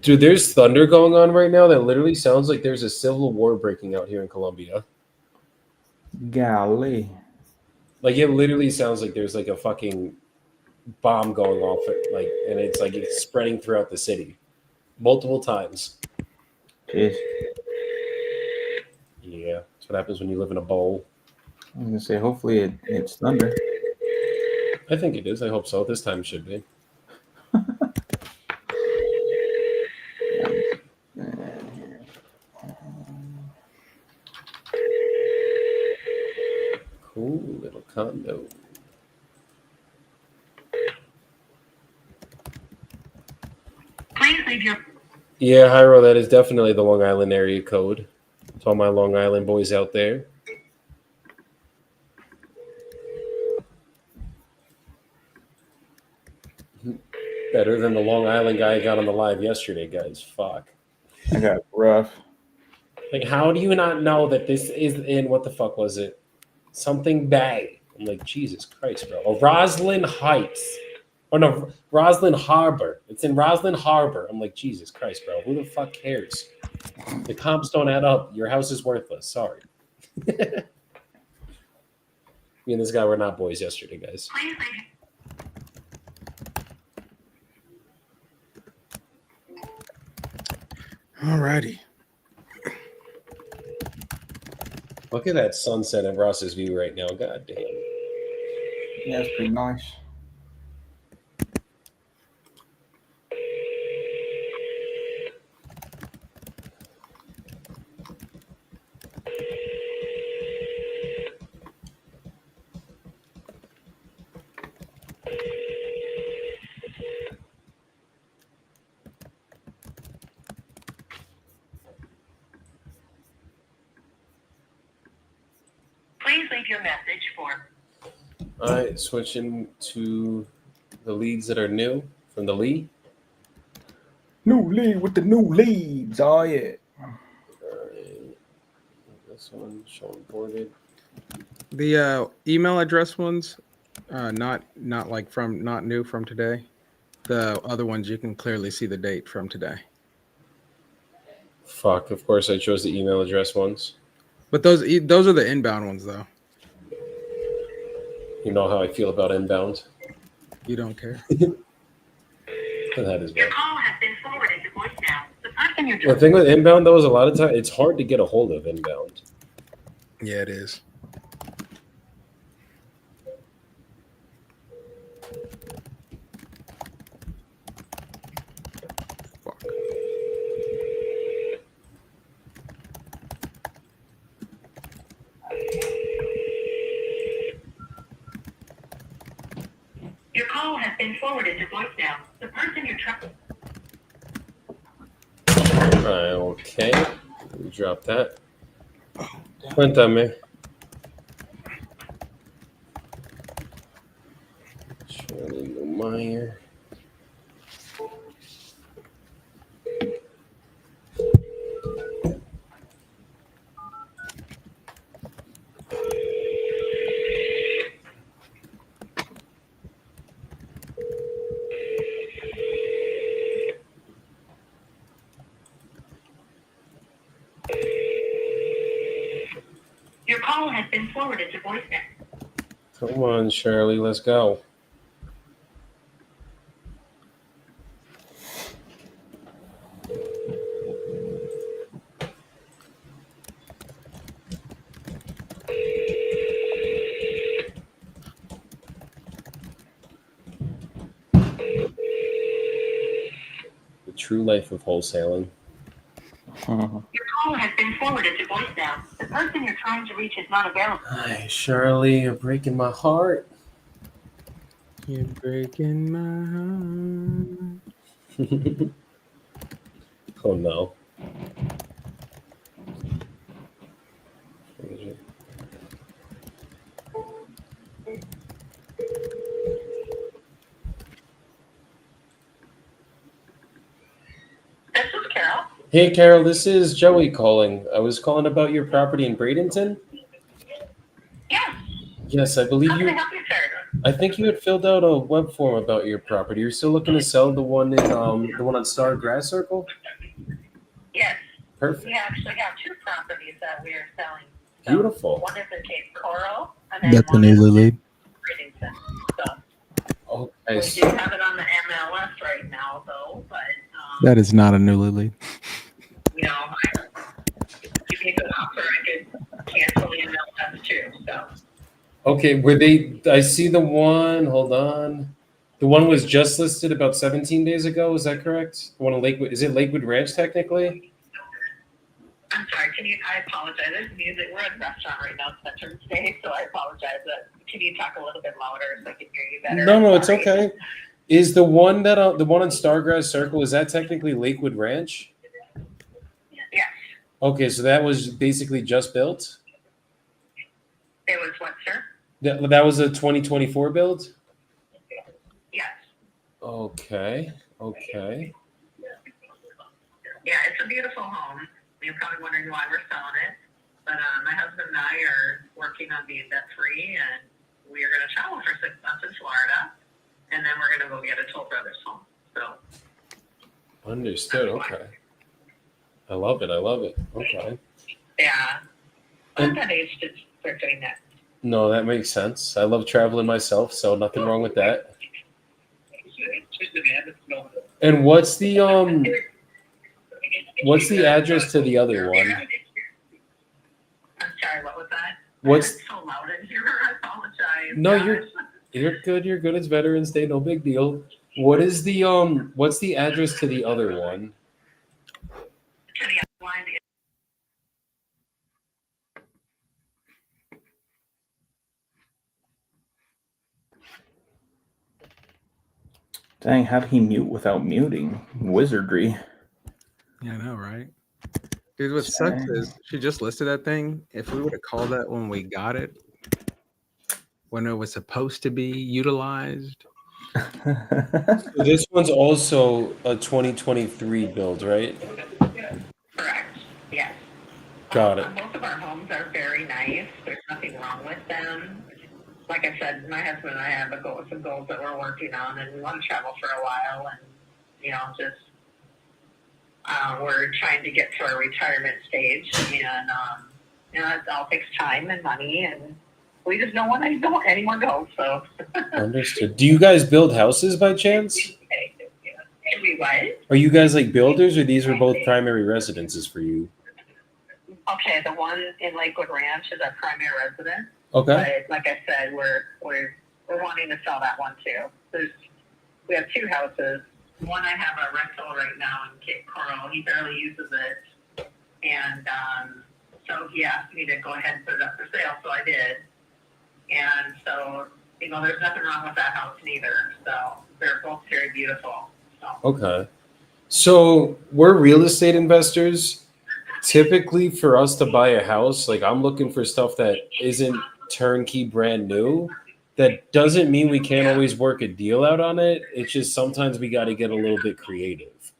Dude, there's thunder going on right now that literally sounds like there's a civil war breaking out here in Colombia. Golly. Like it literally sounds like there's like a fucking bomb going off, and it's spreading throughout the city, multiple times. Jeez. Yeah, that's what happens when you live in a bowl. I was gonna say, hopefully it's thunder. I think it is. I hope so. This time it should be. Cool little condo. Please leave your. Yeah, Hyro, that is definitely the Long Island area code. To all my Long Island boys out there. Better than the Long Island guy I got on the live yesterday, guys. Fuck. I got rough. Like, how do you not know that this is in what the fuck was it? Something Bay. I'm like, Jesus Christ, bro. Or Roslyn Heights. Oh no, Roslyn Harbor. It's in Roslyn Harbor. I'm like, Jesus Christ, bro. Who the fuck cares? The comps don't add up. Your house is worthless. Sorry. Me and this guy were not boys yesterday, guys. Alrighty. Look at that sunset at Ross's View right now. God damn. Yeah, it's pretty nice. Please leave your message for. All right, switching to the leads that are new from the lead. New lead with the new leads. Oh yeah. All right. This one showing boarded. The email address ones, not new from today. The other ones you can clearly see the date from today. Fuck, of course I chose the email address ones. But those are the inbound ones though. You know how I feel about inbound. You don't care. That is Your bad. call has been forwarded to voicemail. The person you're The trying thing with inbound though is a lot of time it's hard to get a hold of inbound. Yeah, it is. Fuck. Your call has been forwarded to voicemail. The person you're trying. Alright, okay. We drop that. Cuéntame. Shirley Meyer. Your call has been forwarded to voicemail. Come on, Shirley, let's go. The true life of wholesaling. Your call has been forwarded to voicemail. The person you're trying to reach is not available. Hi, Shirley, you're breaking my heart. You're breaking my heart. Oh no. This is Carol. Hey, Carol, this is Joey calling. I was calling about your property in Bradenton. Yes. Yes, I believe How can I you. help you, sir? I think you had filled out a web form about your property. You're still looking to sell the one in the one on Star Grass Circle. Yes. Perfect. We actually have two properties that we are selling. So Beautiful. one is in Cape Coral, and then That's the one new is lead. Bradenton. So Okay. we So, do have it on the MLS right now, though. But That is not a new lead. you know, give me a good offer, I could cancel the MLS too. So okay, were they? I see the one. Hold on. The one was just listed about 17 days ago. Is that correct? The one in Lakewood. Is it Lakewood Ranch technically? I'm sorry. I apologize. There's music. We're at a restaurant right now, it's Veterans Day, so I apologize. Can you talk a little bit louder so I can hear you better? No, it's Sorry. okay. Is the one that the one on Stargrass Circle? Is that technically Lakewood Ranch? Yes. Okay, so that was basically just built. It was what, sir? That was a 2024 build. Yes. Okay. Yeah, it's a beautiful home. You're probably wondering why we're selling it. But my husband and I are working on being debt free, and we are going to travel for 6 months in Florida, and then we're going to go get a Toll Brothers home. So Understood. Okay. I love it. Okay. yeah, I'm that age to start doing that. No, that makes sense. I love traveling myself, so nothing wrong with that. And what's the address to the other one? I'm sorry, what was that? What's It's so loud in here. I apologize. No, guys. you're good. You're good. It's Veterans Day. No big deal. What's the address to the other one? To the other one, Dang, how did he mute without muting? Wizardry. Yeah, I know, right? Dude, what sucks is she just listed that thing. If we would have called that when we got it, when it was supposed to be utilized. This one's also a 2023 build, right? correct. Yes. Got it. Both of our homes are very nice. There's nothing wrong with them. Like I said, my husband and I have some goals that we're working on, and we want to travel for a while, and just we're trying to get to our retirement stage, and it all takes time and money, and we just don't want anyone go. So Understood. Do you guys build houses by chance? we what? Are you guys like builders, or these were both primary residences for you? Okay, the one in Lakewood Ranch is our primary residence. Okay. But like I said, we're wanting to sell that one too. We have two houses. One I have a rental right now in Cape Coral. He barely uses it, and so he asked me to go ahead and put it up for sale. So I did, and so there's nothing wrong with that house neither. So they're both very beautiful. So. Okay. So we're real estate investors. Typically, for us to buy a house, like I'm looking for stuff that isn't turnkey brand new. That doesn't mean we can't always work a deal out on it. It's just sometimes we got to get a little bit creative.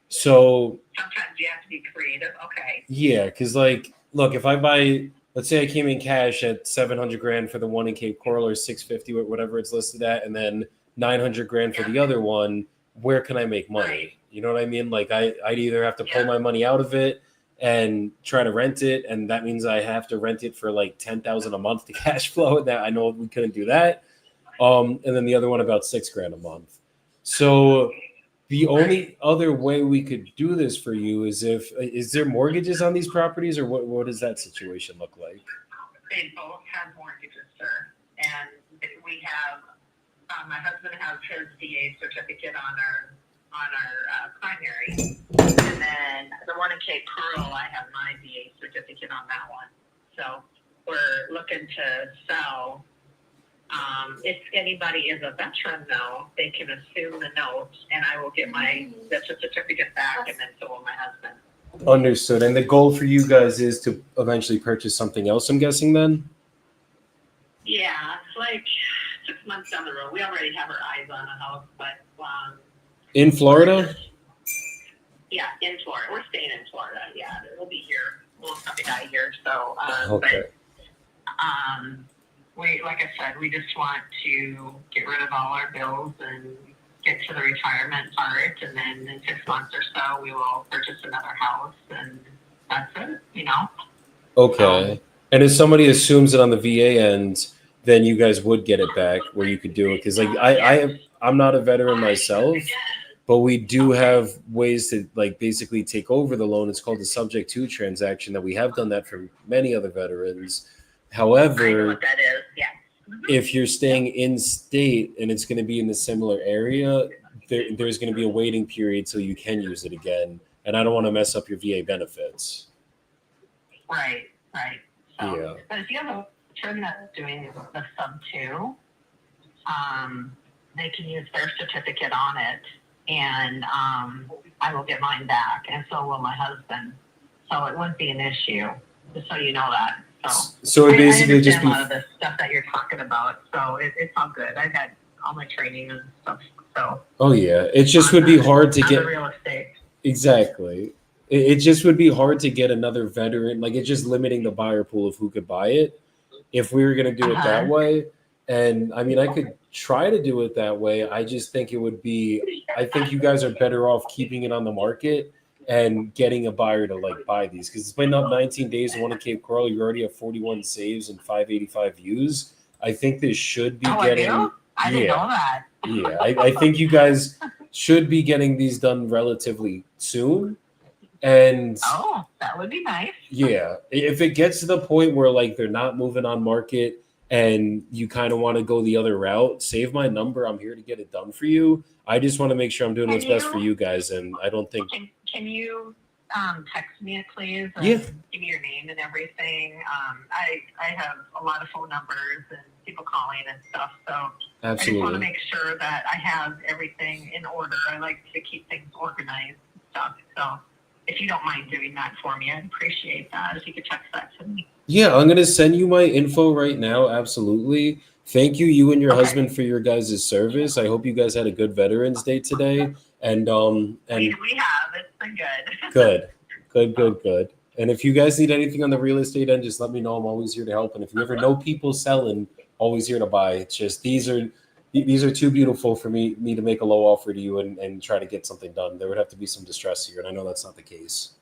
So sometimes you have to be creative. Okay. Yeah, because look, if I buy, let's say I came in cash at 700 grand for the one in Cape Coral or 650, whatever it's listed at, and then 900 grand for the other one, where can I make money? You know what I mean? Like I'd either have to pull my money out of it and try to rent it, and that means I have to rent it for like 10,000 a month to cash flow. That I know we couldn't do that. And then the other one about 6 grand a month. So the only other way we could do this for you is is there mortgages on these properties, or what does that situation look like? They both have mortgages, sir, and we have. My husband has his DA certificate on our primary, and then the one in Cape Coral, I have my DA certificate on that one. So we're looking to sell. If anybody is a veteran, though, they can assume the note, and I will get my certificate back, and then so will my husband. Understood. And the goal for you guys is to eventually purchase something else, I'm guessing, then? Yeah, it's like 6 months down the road. We already have our eyes on a house, but in Florida? Yeah, in Florida. We're staying in Florida. Yeah, we'll be here. We'll probably die here. So, Okay. But we, like I said, we just want to get rid of all our bills and get to the retirement part, and then in 6 months or so, we will purchase another house, and that's it. Okay. And if somebody assumes it on the VA end, then you guys would get it back where you could do it. Because I'm not a veteran myself, but we do have ways to basically take over the loan. It's called the subject to transaction. That we have done that for many other veterans. However, I know what that is. Yeah. If you're staying in state and it's going to be in the similar area, there's going to be a waiting period till you can use it again. And I don't want to mess up your VA benefits. Right. So, Yeah. But if you have a veteran that's doing the sub 2, they can use their certificate on it, and I will get mine back, and so will my husband. So it wouldn't be an issue, just so you know that. So it basically a lot of the stuff that you're talking about, so it's all good. I've had all my training and stuff So Oh yeah, it just would be hard to on get the real estate. exactly. It just would be hard to get another veteran. Like it's just limiting the buyer pool of who could buy it if we were going to do it that way. And I mean, I could try to do it that way. I just think it would be. I think you guys are better off keeping it on the market and getting a buyer to like buy these because it's been up 19 days. The one in Cape Coral, you already have 41 saves and 585 views. I think this should be getting. I didn't know that. Yeah, I think you guys should be getting these done relatively soon. And That would be nice. yeah, if it gets to the point where like they're not moving on market and you kind of want to go the other route, save my number. I'm here to get it done for you. I just want to make sure I'm doing what's best for you guys. And I don't think. Can you text me, please? And Yeah. Give me your name and everything. I have a lot of phone numbers and people calling and stuff. So I just want to Absolutely. make sure that I have everything in order. I like to keep things organized and stuff. So if you don't mind doing that for me, I'd appreciate that. If you could text that to me. Yeah, I'm gonna send you my info right now. Absolutely. Thank you and your Okay. husband for your guys' service. I hope you guys had a good Veterans Day today. And We have. It's been good. good. And if you guys need anything on the real estate end, just let me know. I'm always here to help. And if you ever know people selling, always here to buy. It's just these are too beautiful for me to make a low offer to you and try to get something done. There would have to be some distress here, and I know that's not the case.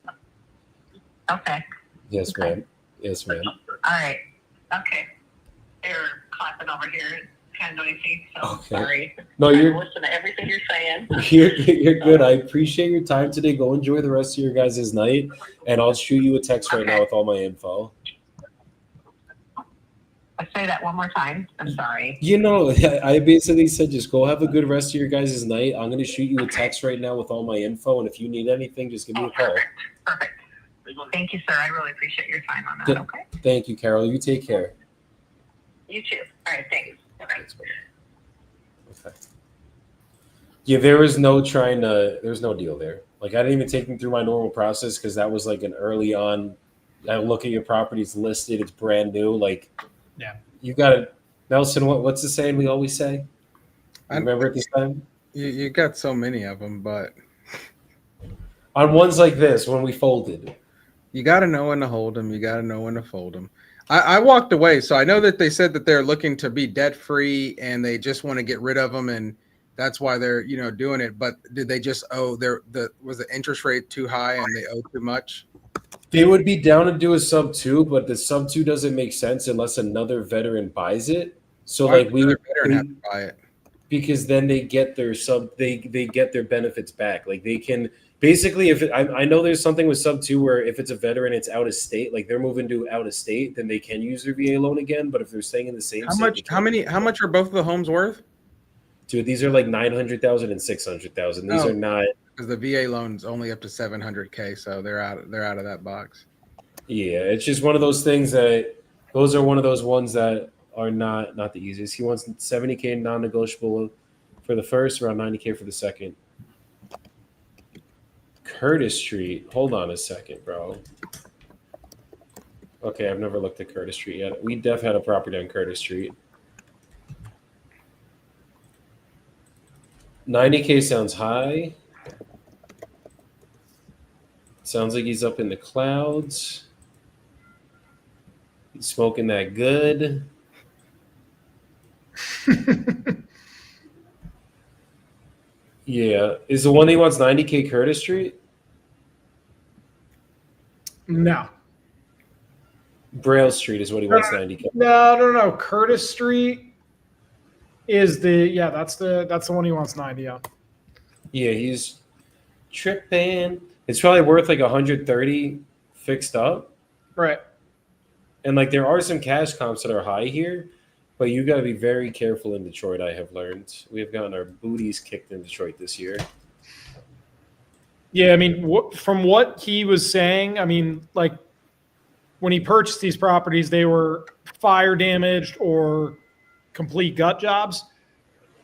Okay. Yes, Okay. ma'am. Yes, ma'am. All right. Okay. They're clapping over here. It's kind of noisy, so Okay. sorry. No, I you're listen to everything you're saying. you're good. I appreciate your time today. Go enjoy the rest of your guys' night, and I'll shoot you a text right now with all my info. I say that one more time. I'm sorry. You know, I basically said just go have a good rest of your guys' night. I'm gonna shoot you a text right now with all my info, and if you need anything, just give me a call. Perfect. Thank you, sir. I really appreciate your time on that. Good. Okay. Thank you, Carol. You take care. You too. All right. Thanks. Bye. Okay. Yeah, there was no deal there. Like I didn't even take them through my normal process because that was like an early on. I look at your properties listed, it's brand new. Like, Yeah. you got to Nelson. What's the saying we always say? You remember it this time? You got so many of them, but On ones like this, when we folded. you got to know when to hold them. You got to know when to fold them. I walked away, so I know that they said that they're looking to be debt free and they just want to get rid of them, and that's why they're doing it. But did they just owe was the interest rate too high and they owe too much? They would be down to do a sub 2, but the sub 2 doesn't make sense unless another veteran buys it. So Why like would another veteran have to buy it? because then they get their they get their benefits back. Like they can basically I know there's something with sub 2 where if it's a veteran, it's out of state, like they're moving to out of state, then they can use their VA loan again. But if they're staying in the same state, How much are both of the homes worth? dude, these are like 900,000 and 600,000. These Oh. are not. Because the VA loan's only up to 700K, so they're out of that box. Yeah, it's just one of those things that those are one of those ones that are not the easiest. He wants 70K non-negotiable for the first, around 90K for the second. Curtis Street. Hold on a second, bro. Okay, I've never looked at Curtis Street yet. We def had a property on Curtis Street. 90K sounds high. Sounds like he's up in the clouds. He's smoking that good. Yeah. Is the one he wants 90K Curtis Street? No. Braille Street is what he wants 90K. No. Curtis Street is that's the one he wants 90 on. Yeah, he's tripping. It's probably worth like 130 fixed up. Right. And like there are some cash comps that are high here, but you got to be very careful in Detroit, I have learned. We have gotten our booties kicked in Detroit this year. Yeah, I mean, from what he was saying, I mean, like when he purchased these properties, they were fire damaged or complete gut jobs.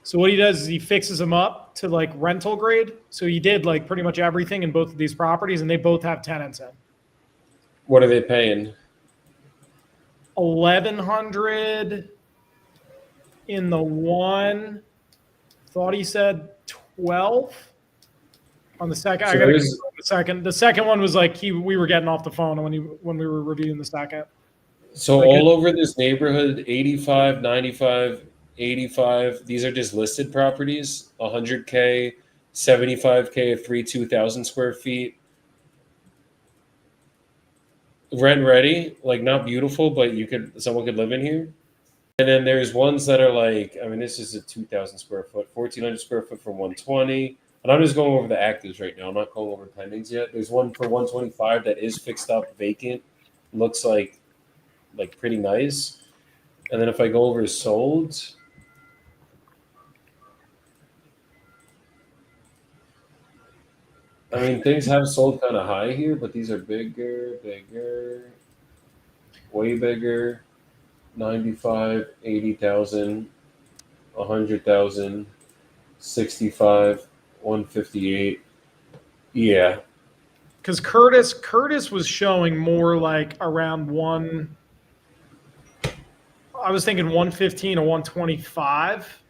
So what he does is he fixes them up to like rental grade. So he did like pretty much everything in both of these properties, and they both have tenants in. What are they paying? 1,100 in the one, thought he said 12 on the second. So I gotta there's- confirm the second. The second one was like we were getting off the phone when we were reviewing the second. So Like all over this neighborhood, 85, 95, 85, these are just listed properties, 100K, 75K, 2,000 square feet. Rent ready, like not beautiful, but someone could live in here. And then there's ones that are like, I mean, this is a 2,000 square foot, 1,400 square foot for 120. And I'm just going over the actives right now. I'm not going over pendings yet. There's one for 125 that is fixed up, vacant. Looks like pretty nice. And then if I go over sold, I mean, things have sold kind of high here, but these are bigger, way bigger. 95, 80,000, 100,000, 65, 158. Yeah. Because Curtis was showing more like around one. I was thinking 115 or 125.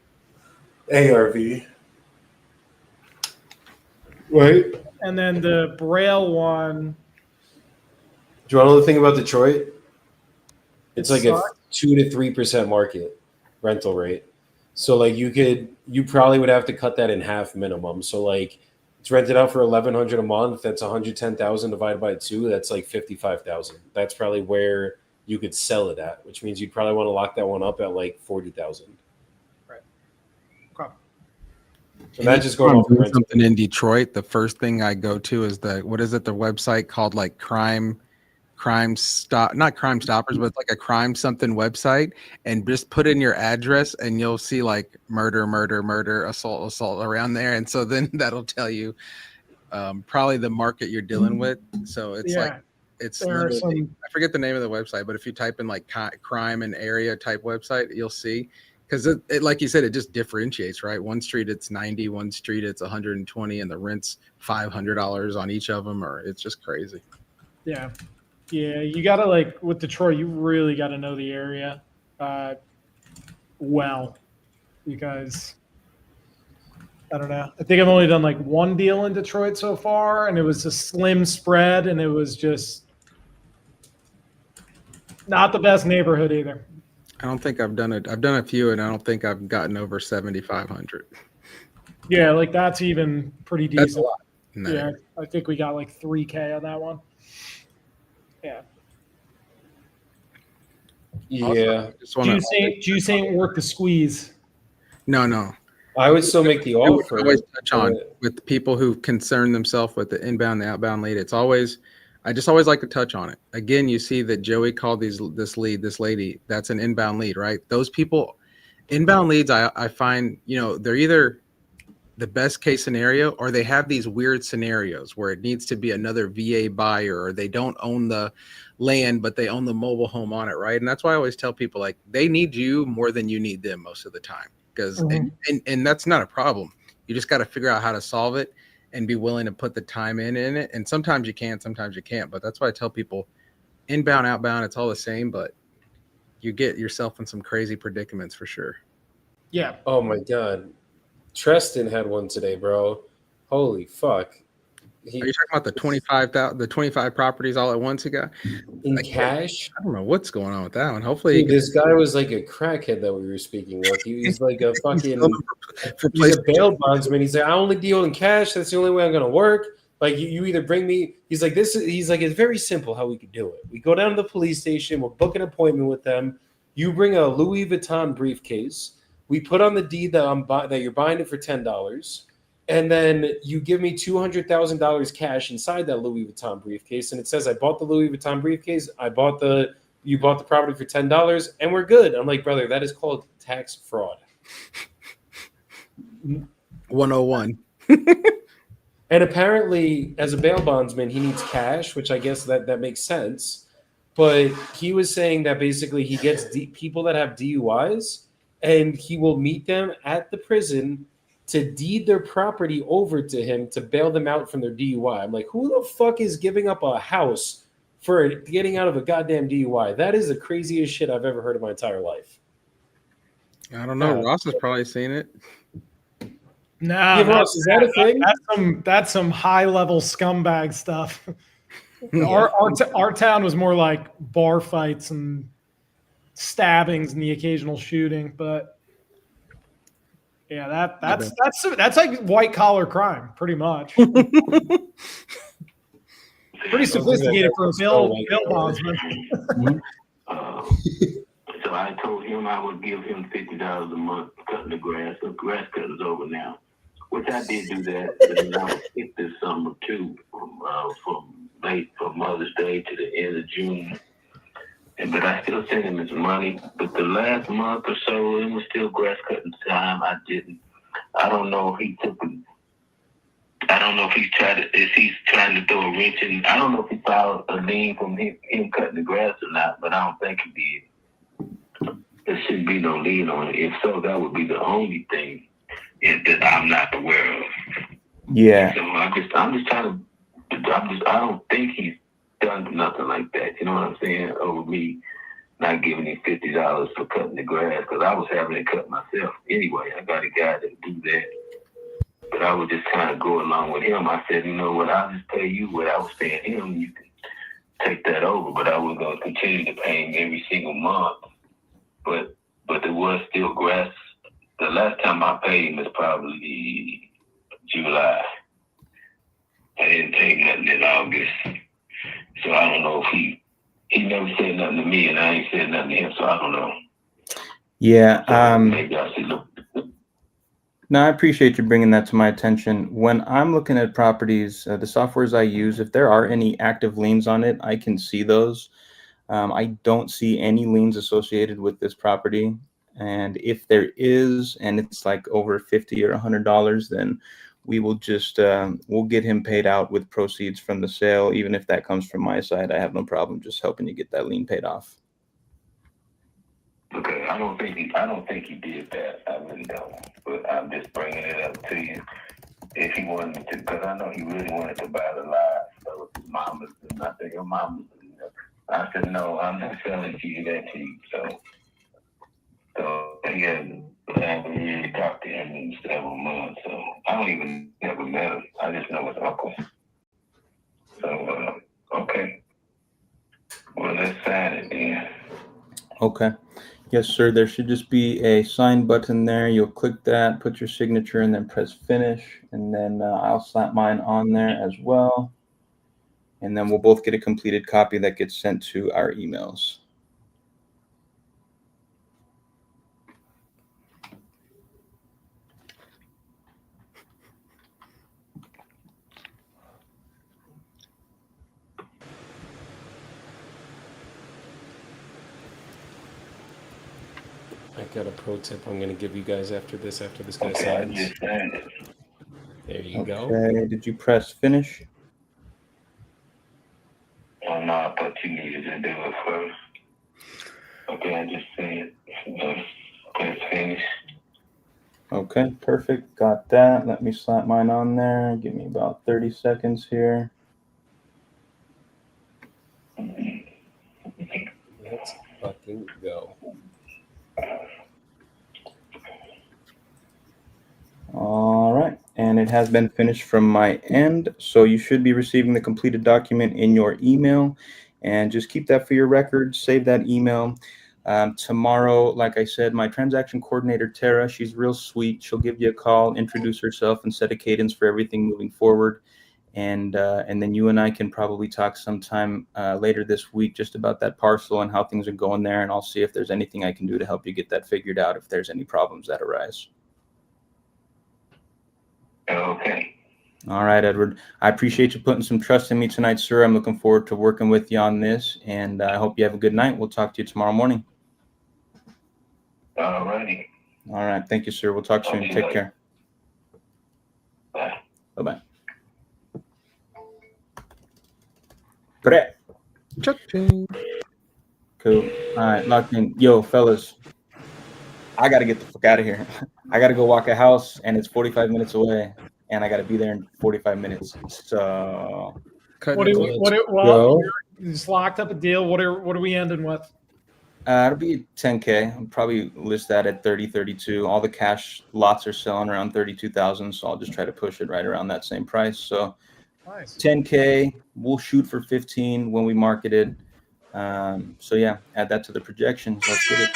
ARV. Right. And then the Braille one. Do you want to know the thing about Detroit? It's It like sucks. a 2 to 3% market rental rate. So like you probably would have to cut that in half minimum. So like it's rented out for 1,100 a month. That's 110,000 divided by 2. That's like 55,000. That's probably where you could sell it at, which means you'd probably want to lock that one up at like 40,000. Right. Okay. And that's just going off the rental. Something in Detroit. The first thing I go to is the website called like not Crime Stoppers, but it's like a crime something website, and just put in your address and you'll see like murder, assault around there. And so then that'll tell you probably the market you're dealing with. So it's like, it's literally, I forget the name of the website, but if you type in like crime and area type website, you'll see, because it like you said, it just differentiates, right? One street it's 90, one street it's 120, and the rent's $500 on each of them, or it's just crazy. Yeah. Yeah, you got to like with Detroit, you really got to know the area well, because I don't know. I think I've only done like one deal in Detroit so far, and it was a slim spread, and it was just not the best neighborhood either. I don't think I've done it. I've done a few, and I don't think I've gotten over 7,500. Yeah, like that's even pretty decent. That's a lot. No. Yeah, I think we got like 3K on that one. Yeah. Yeah. Juice ain't worth the squeeze. No. I would still make the I would offer. always touch on with people who concern themselves with the inbound and outbound lead. I just always like to touch on it. Again, you see that Joey called this lady, that's an inbound lead, right? Those people, inbound leads, I find, they're either the best case scenario, or they have these weird scenarios where it needs to be another VA buyer, or they don't own the land, but they own the mobile home on it, right? And that's why I always tell people, like, they need you more than you need them most of the time, because and that's not a problem. You just got to figure out how to solve it and be willing to put the time in it. And sometimes you can, sometimes you can't. But that's why I tell people, inbound, outbound, it's all the same, but you get yourself in some crazy predicaments for sure. Yeah. Oh my God. Treston had one today, bro. Holy fuck. Are you talking about the 25 properties all at once he got? In cash? I don't know what's going on with that one. Hopefully, Dude, this guy was like a crackhead that we were speaking with. He's like a fucking he's a bail bondsman. He's like, I only deal in cash. That's the only way I'm gonna work. Like you either bring me. He's like it's very simple how we could do it. We go down to the police station. We'll book an appointment with them. You bring a Louis Vuitton briefcase. We put on the deed that you're buying it for $10. And then you give me $200,000 cash inside that Louis Vuitton briefcase, and it says I bought the Louis Vuitton briefcase. You bought the property for $10, and we're good. I'm like, brother, that is called tax fraud. 101. And apparently, as a bail bondsman, he needs cash, which I guess that makes sense. But he was saying that basically he gets people that have DUIs, and he will meet them at the prison to deed their property over to him to bail them out from their DUI. I'm like, who the fuck is giving up a house for getting out of a goddamn DUI? That is the craziest shit I've ever heard in my entire life. I don't know. Ross has probably seen it. Nah, Give us, is that a thing? That's some high level scumbag stuff. Our town was more like bar fights and stabbings and the occasional shooting, but yeah, that's like white collar crime, pretty much. Pretty sophisticated for a bill bondsman. So I told him I would give him $50 a month cutting the grass. The grass cutting's over now, which I did do that. And I was sick this summer too, from Mother's Day to the end of June. But I still sent him his money. But the last month or so, it was still grass cutting time. I didn't. I don't know if he took it. I don't know if he's trying to throw a wrench in. I don't know if he filed a lien from him cutting the grass or not, but I don't think he did. There shouldn't be no lien on it. If so, that would be the only thing that I'm not aware of. Yeah. So I'm just trying to. I don't think he's done nothing like that. You know what I'm saying? Over me not giving him $50 for cutting the grass, because I was having it cut myself anyway. I got a guy that do that. But I would just kind of go along with him. I said, you know what, I'll just pay you what I was paying him. You can take that over. But I was going to continue to pay him every single month. But there was still grass. The last time I paid him was probably July. I didn't pay nothing in August. So I don't know if he never said nothing to me, and I ain't said nothing to him, so I don't know. Yeah. So maybe I should look. No, I appreciate you bringing that to my attention. When I'm looking at properties, the softwares I use, if there are any active liens on it, I can see those. I don't see any liens associated with this property. And if there is, and it's like over $50 or $100, then we will just, we'll get him paid out with proceeds from the sale. Even if that comes from my side, I have no problem just helping you get that lien paid off. Okay, I don't think he did that. I really don't. But I'm just bringing it up to you if he wanted me to, because I know he really wanted to buy the lot. So his mama's, and I said, your mama's. I said, no, I'm not selling to you that cheap. So he hasn't really talked to him in several months. So I don't even never met him. I just know his uncle. So okay, well, let's sign it then. Okay. Yes, sir. There should just be a sign button there. You'll click that, put your signature, and then press finish. And then I'll slap mine on there as well. And then we'll both get a completed copy that gets sent to our emails. I got a pro tip I'm going to give you guys after this guy Okay, signs. I just signed it. There you go. Okay. Did you press finish? Oh, no, I thought you needed to do it first. Okay, I just said press finish. Okay, perfect. Got that. Let me slap mine on there. Give me about 30 seconds here. Let's fucking go. All right, and it has been finished from my end. So you should be receiving the completed document in your email, and just keep that for your records. Save that email. Tomorrow, like I said, my transaction coordinator, Tara, she's real sweet. She'll give you a call, introduce herself, and set a cadence for everything moving forward. And then you and I can probably talk sometime later this week just about that parcel and how things are going there. And I'll see if there's anything I can do to help you get that figured out if there's any problems that arise. Okay. All right, Edward. I appreciate you putting some trust in me tonight, sir. I'm looking forward to working with you on this, and I hope you have a good night. We'll talk to you tomorrow morning. All righty. All right. Thank you, sir. We'll talk soon. Take care. Bye. Bye-bye. Correct. Cha-ching. Cool. All right, locked in. Yo, fellas, I got to get the fuck out of here. I got to go walk a house, and it's 45 minutes away, and I got to be there in 45 minutes. So, Cutting What it do close. what do- well, Go. you just locked up a deal. What are we ending with? It'll be 10K. I'll probably list that at 30, 32. All the cash lots are selling around 32,000, so I'll just try to push it right around that same price. So Nice. 10K, we'll shoot for 15 when we market it. So yeah, add that to the projections. Let's get it.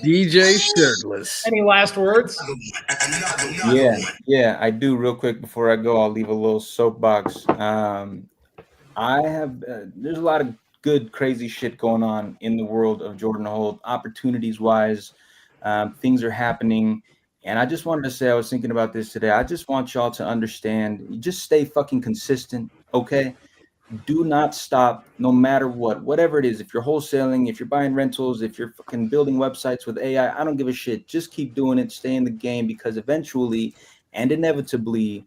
DJ shirtless. Any last words? Yeah, I do. Real quick before I go, I'll leave a little soapbox. I have there's a lot of good, crazy shit going on in the world of Jordan Holt, opportunities wise. Things are happening. And I just wanted to say, I was thinking about this today. I just want y'all to understand, you just stay fucking consistent, okay? Do not stop no matter what, whatever it is. If you're wholesaling, if you're buying rentals, if you're fucking building websites with AI, I don't give a shit. Just keep doing it, stay in the game, because eventually and inevitably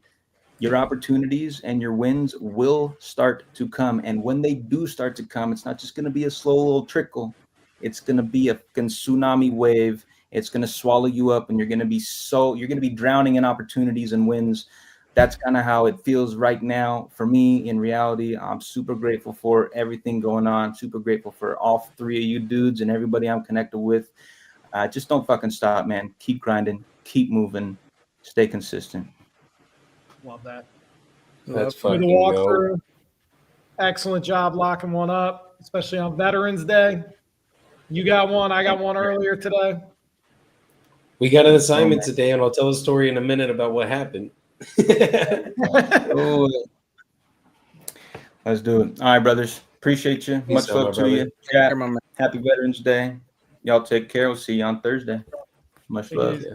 your opportunities and your wins will start to come. And when they do start to come, it's not just going to be a slow little trickle. It's going to be a fucking tsunami wave. It's going to swallow you up, and you're going to be drowning in opportunities and wins. That's kind of how it feels right now for me. In reality, I'm super grateful for everything going on. Super grateful for all three of you dudes and everybody I'm connected with. Just don't fucking stop, man. Keep grinding, keep moving, stay consistent. Love that. That's For the fucking dope. walkthrough, excellent job locking one up, especially on Veterans Day. You got one. I got one earlier today. We got an assignment today, and I'll tell a story in a minute about what happened. Oh, let's do it. All right, brothers. Appreciate you. Much out, my love to brother. you. Chat. Happy Veterans Day. Y'all take care. We'll see you on Thursday. Much Take it love. easy.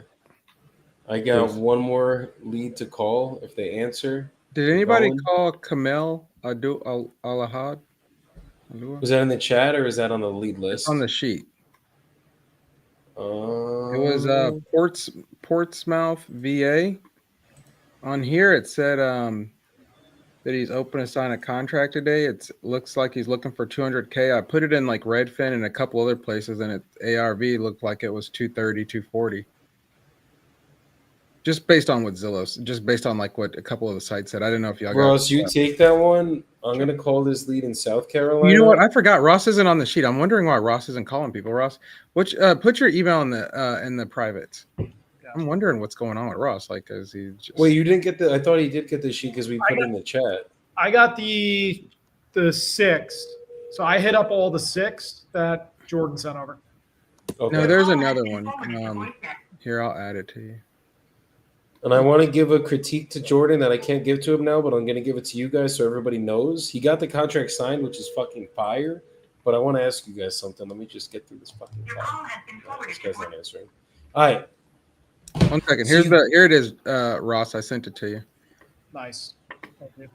I got Peace. one more lead to call. If they answer, Did anybody going. call Kamel Alahad? Was that in the chat or is that on the lead list? It's on the sheet. It was Um, Portsmouth, VA. On here, it said that he's open to sign a contract today. It looks like he's looking for 200K. I put it in like Redfin and a couple other places, and ARV looked like it was 230, 240. Just based on what Zillow, just based on like what a couple of the sites said. I didn't know if y'all Ross, got. you take that one. I'm gonna call this lead in South Carolina. You know what? I forgot. Ross isn't on the sheet. I'm wondering why Ross isn't calling people. Ross, which put your email in the privates. I'm wondering what's going on with Ross. Like, is he just... Wait, you didn't get the? I thought he did get the sheet because we put it in the chat. I got the 6. So I hit up all the 6 that Jordan sent over. Okay. No, there's another one. Here, I'll add it to you. And I want to give a critique to Jordan that I can't give to him now, but I'm going to give it to you guys so everybody knows. He got the contract signed, which is fucking fire. But I want to ask you guys something. Let me just get through this fucking chat. This guy's not answering. All right. 1 second. Here it is, Ross. I sent it to you. Nice. Thank you.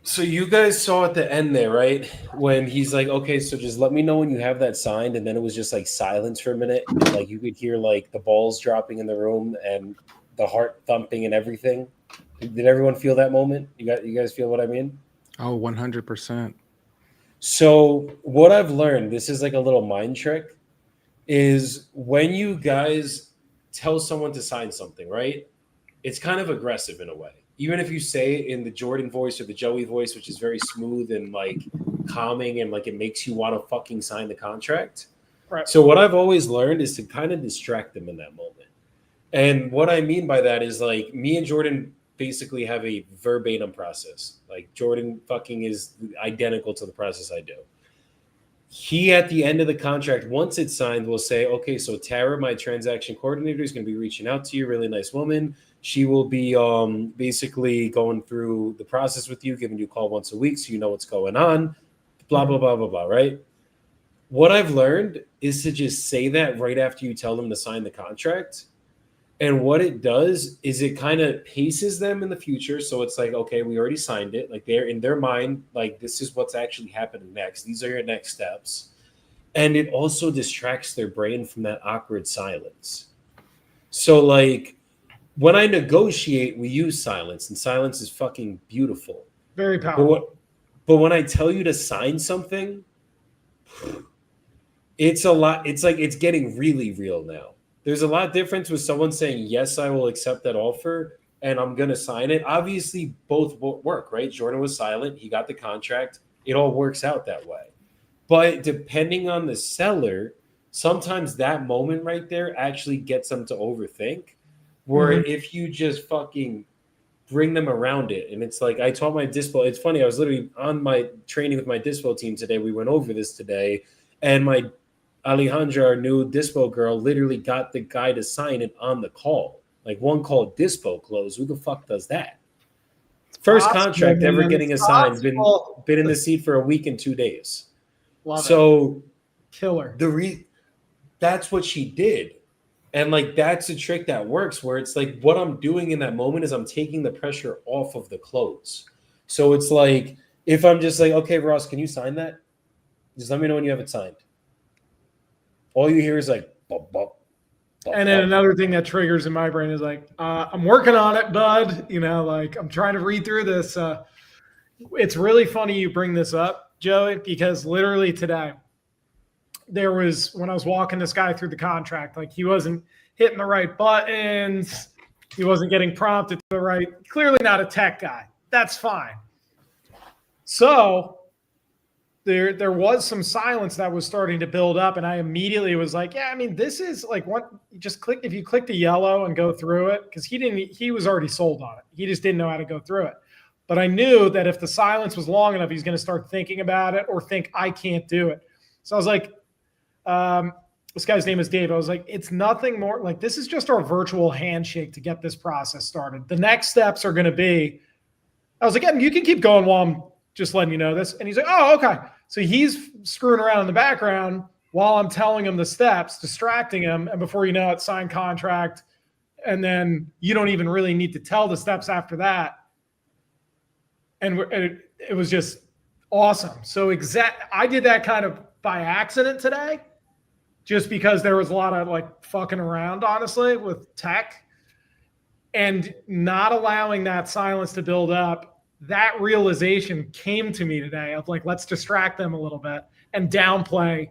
So you guys saw at the end there, right? When he's like, okay, so just let me know when you have that signed. And then it was just like silence for a minute. And like you could hear like the balls dropping in the room and the heart thumping and everything. Did everyone feel that moment? You guys feel what I mean? Oh, 100%. So what I've learned, this is like a little mind trick, is when you guys tell someone to sign something, right? It's kind of aggressive in a way. Even if you say it in the Jordan voice or the Joey voice, which is very smooth and like calming and like it makes you want to fucking sign the contract. Right. So what I've always learned is to kind of distract them in that moment. And what I mean by that is like me and Jordan basically have a verbatim process. Like Jordan fucking is identical to the process I do. He, at the end of the contract, once it's signed, will say, okay, so Tara, my transaction coordinator, is going to be reaching out to you. Really nice woman. She will be basically going through the process with you, giving you a call once a week so you know what's going on, blah, blah, blah, blah, blah, right? What I've learned is to just say that right after you tell them to sign the contract. And what it does is it kind of paces them in the future. So it's like, okay, we already signed it. Like they're in their mind, like this is what's actually happening next. These are your next steps. And it also distracts their brain from that awkward silence. So like when I negotiate, we use silence, and silence is fucking beautiful. Very powerful. But when I tell you to sign something, it's a lot. It's like it's getting really real now. There's a lot of difference with someone saying, yes, I will accept that offer, and I'm gonna sign it. Obviously, both work, right? Jordan was silent. He got the contract. It all works out that way. But depending on the seller, sometimes that moment right there actually gets them to overthink. Where if you just fucking bring them around it, and it's like I taught my dispo. It's funny. I was literally on my training with my dispo team today. We went over this today, and my Alejandra, our new dispo girl, literally got the guy to sign it on the call. Like one call dispo close. Who the fuck does that? First contract ever getting assigned. Been in the seat for a week and 2 days. So killer. That's what she did. And like that's a trick that works where it's like what I'm doing in that moment is I'm taking the pressure off of the close. So it's like if I'm just like, okay, Ross, can you sign that? Just let me know when you have it signed. All you hear is like bop, bop, bop, And then bop. another thing that triggers in my brain is like, I'm working on it, bud. You know, like I'm trying to read through this. It's really funny you bring this up, Joey, because literally today, there was when I was walking this guy through the contract, like he wasn't hitting the right buttons, he wasn't getting prompted to the right. Clearly not a tech guy. That's fine. So there was some silence that was starting to build up, and I immediately was like, yeah, I mean, this is like what you just click. If you click the yellow and go through it, because he was already sold on it. He just didn't know how to go through it. But I knew that if the silence was long enough, he's going to start thinking about it or think I can't do it. So I was like, this guy's name is Dave. I was like, it's nothing more like this is just our virtual handshake to get this process started. The next steps are going to be, I was like, yeah, you can keep going while I'm just letting you know this. And he's like, oh, okay. So he's screwing around in the background while I'm telling him the steps, distracting him. And before you know it, sign contract. And then you don't even really need to tell the steps after that. And it was just awesome. So I did that kind of by accident today, just because there was a lot of like fucking around, honestly, with tech and not allowing that silence to build up. That realization came to me today of like, let's distract them a little bit and downplay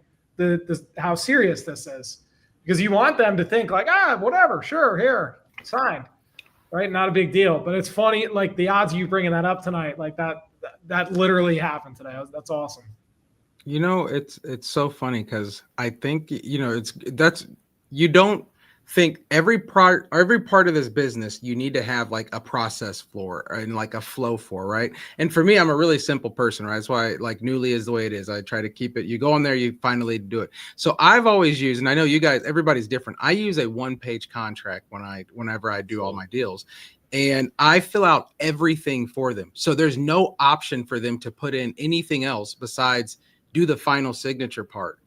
how serious this is, because you want them to think like, whatever, sure, here, signed, right? Not a big deal. But it's funny, like the odds of you bringing that up tonight, like that literally happened today. That's awesome. You know, it's so funny because I think, you know, you don't think every part of this business you need to have like a process for and like a flow for, right? And for me, I'm a really simple person, right? That's why like Newly is the way it is. I try to keep it. You go in there, you finally do it. So I've always used, and I know you guys, everybody's different. I use a 1-page contract whenever I do all my deals. And I fill out everything for them. So there's no option for them to put in anything else besides do the final signature part.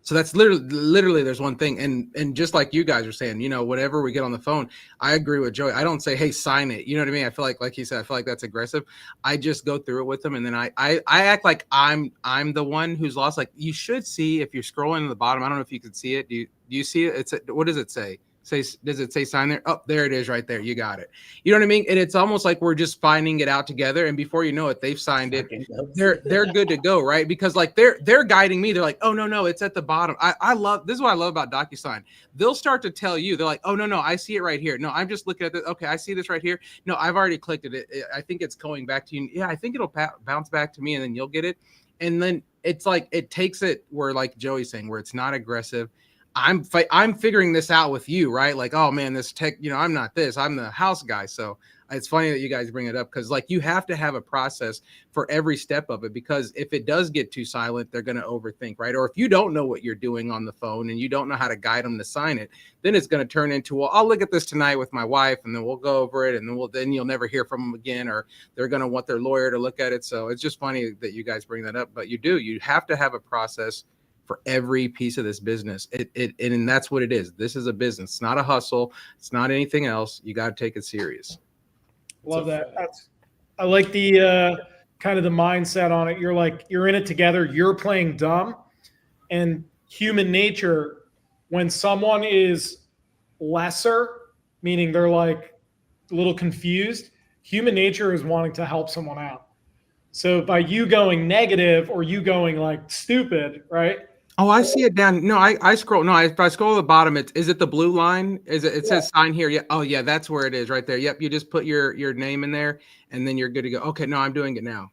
So that's literally there's one thing. And just like you guys are saying, you know, whatever we get on the phone, I agree with Joey. I don't say, hey, sign it. You know what I mean? I feel like he said, I feel like that's aggressive. I just go through it with them. And then I act like I'm the one who's lost. Like you should see if you're scrolling to the bottom. I don't know if you can see it. Do you see it? What does it say? Does it say sign there? Oh, there it is right there. You got it. You know what I mean? And it's almost like we're just finding it out together. And before you know it, they've signed it. They're good to go, right? Because like they're guiding me. They're like, oh no, it's at the bottom. I love this is what I love about DocuSign. They'll start to tell you, they're like, oh no, I see it right here. No, I'm just looking at this. Okay, I see this right here. No, I've already clicked it. I think it's going back to you. Yeah, I think it'll bounce back to me and then you'll get it. And then it's like it takes it where like Joey's saying, where it's not aggressive. I'm figuring this out with you, right? Like, oh man, this tech, you know, I'm not this, I'm the house guy. So it's funny that you guys bring it up because like you have to have a process for every step of it, because if it does get too silent, they're going to overthink, right? Or if you don't know what you're doing on the phone and you don't know how to guide them to sign it, then it's going to turn into, well, I'll look at this tonight with my wife and then we'll go over it and then you'll never hear from them again, or they're going to want their lawyer to look at it. So it's just funny that you guys bring that up, but you have to have a process for every piece of this business. And that's what it is. This is a business. It's not a hustle. It's not anything else. You got to take it serious. Love that. I like the kind of the mindset on it. You're like, you're in it together. You're playing dumb. And human nature, when someone is lesser, meaning they're like a little confused, human nature is wanting to help someone out. So by you going negative or you going like stupid, right? Oh, I see it down. No, I scroll. No, if I scroll to the bottom, is it the blue line? Is it? It says sign here. Yeah. Oh, yeah. That's where it is, right there. Yep. You just put your name in there, and then you're good to go. Okay. No, I'm doing it now.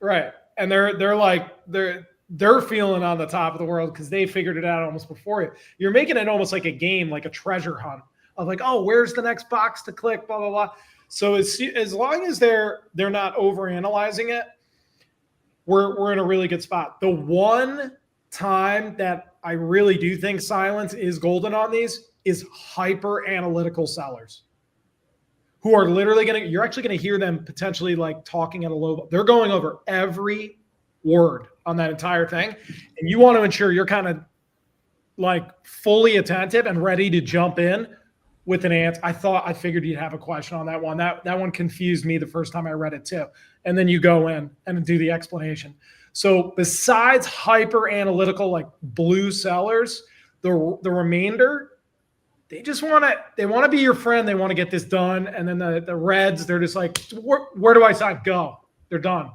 Right. And they're feeling on the top of the world because they figured it out almost before you. You're making it almost like a game, like a treasure hunt of like, oh, where's the next box to click, blah blah blah. So as long as they're not over analyzing it, we're in a really good spot. The one time that I really do think silence is golden on these is hyper analytical sellers who are literally you're actually going to hear them potentially like talking at a low, they're going over every word on that entire thing. And you want to ensure you're kind of like fully attentive and ready to jump in with an answer. I figured you'd have a question on that one. That one confused me the first time I read it too. And then you go in and do the explanation. So besides hyper analytical, like blue sellers, the remainder, they just want to be your friend. They want to get this done. And then the reds, they're just like, where do I sign? Go. They're done.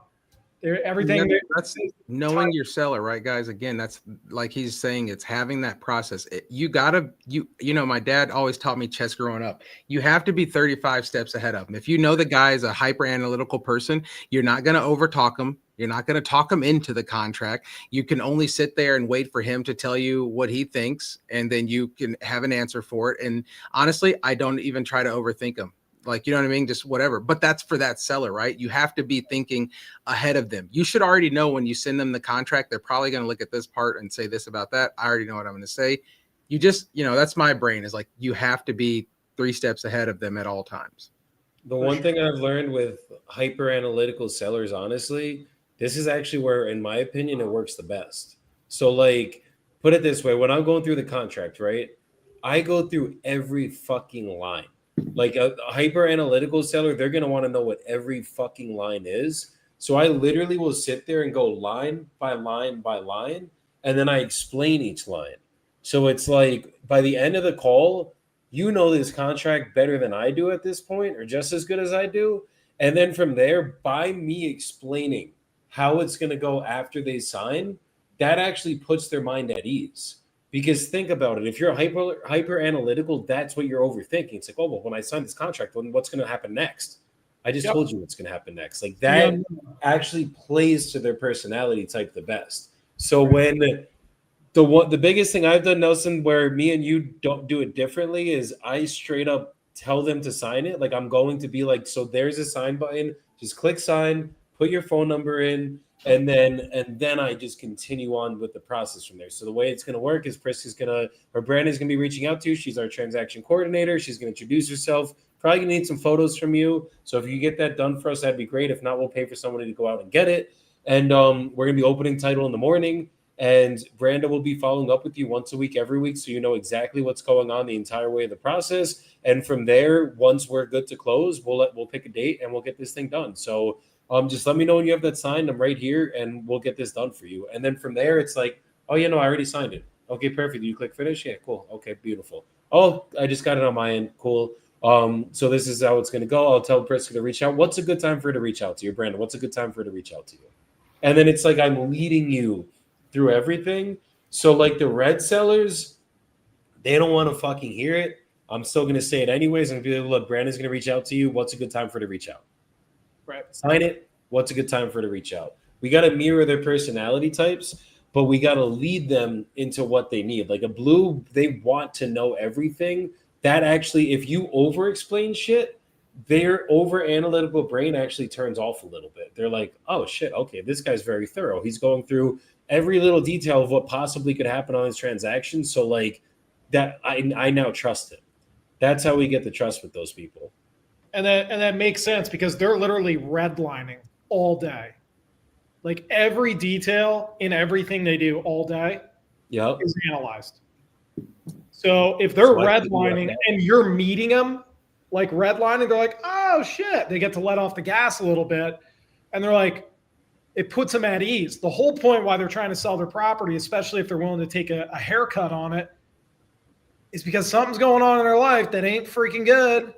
Everything. That's knowing your seller, right, guys? Again, that's like he's saying, it's having that process. You know, my dad always taught me chess growing up. You have to be 35 steps ahead of him. If you know the guy is a hyper analytical person, you're not going to overtalk him. You're not going to talk him into the contract. You can only sit there and wait for him to tell you what he thinks, and then you can have an answer for it. And honestly, I don't even try to overthink him. Like, you know what I mean? Just whatever. But that's for that seller, right? You have to be thinking ahead of them. You should already know when you send them the contract, they're probably going to look at this part and say this about that. I already know what I'm going to say. You just, that's my brain is like, you have to be 3 steps ahead of them at all times. The one thing I've learned with hyper analytical sellers, honestly, this is actually where, in my opinion, it works the best. So like, put it this way, when I'm going through the contract, right? I go through every fucking line. Like a hyper analytical seller, they're going to want to know what every fucking line is. So I literally will sit there and go line by line by line, and then I explain each line. So it's like by the end of the call, you know this contract better than I do at this point, or just as good as I do. And then from there, by me explaining how it's going to go after they sign, that actually puts their mind at ease. Because think about it. If you're hyper analytical, that's what you're overthinking. It's like, oh, well, when I sign this contract, what's going to happen next? I just told you what's going to happen next. Like that actually plays to their personality type the best. So when the biggest thing I've done, Nelson, where me and you don't do it differently, is I straight up tell them to sign it. Like I'm going to be like, so there's a sign button. Just click sign, put your phone number in. And then I just continue on with the process from there. So the way it's going to work is Brandon's going to be reaching out to you. She's our transaction coordinator. She's going to introduce herself. Probably going to need some photos from you. So if you get that done for us, that'd be great. If not, we'll pay for somebody to go out and get it. And we're going to be opening title in the morning. And Brandon will be following up with you once a week, every week, so you know exactly what's going on the entire way of the process. And from there, once we're good to close, we'll pick a date and we'll get this thing done. So just let me know when you have that signed. I'm right here, and we'll get this done for you. And then from there, it's like, oh, I already signed it. Okay, perfect. You click finish? Yeah, cool. Okay, beautiful. Oh, I just got it on my end. Cool. So this is how it's going to go. I'll tell Priska to reach out. What's a good time for her to reach out to you, Brandon? What's a good time for her to reach out to you? And then it's like I'm leading you through everything. So like the red sellers, they don't want to fucking hear it. I'm still going to say it anyways. And be like, look, Brandon's going to reach out to you. What's a good time for her to reach out? Right. Sign it. What's a good time for her to reach out? We got to mirror their personality types, but we got to lead them into what they need. Like a blue, they want to know everything. That actually, if you over explain shit, their over analytical brain actually turns off a little bit. They're like, oh shit, okay, this guy's very thorough. He's going through every little detail of what possibly could happen on his transaction. So like that, I now trust him. That's how we get the trust with those people. And that makes sense because they're literally redlining all day. Like every detail in everything they do all day is analyzed. So if they're redlining and you're meeting them like redlining, they're like, oh shit, they get to let off the gas a little bit. And they're like, it puts them at ease. The whole point why they're trying to sell their property, especially if they're willing to take a haircut on it, is because something's going on in their life that ain't freaking good.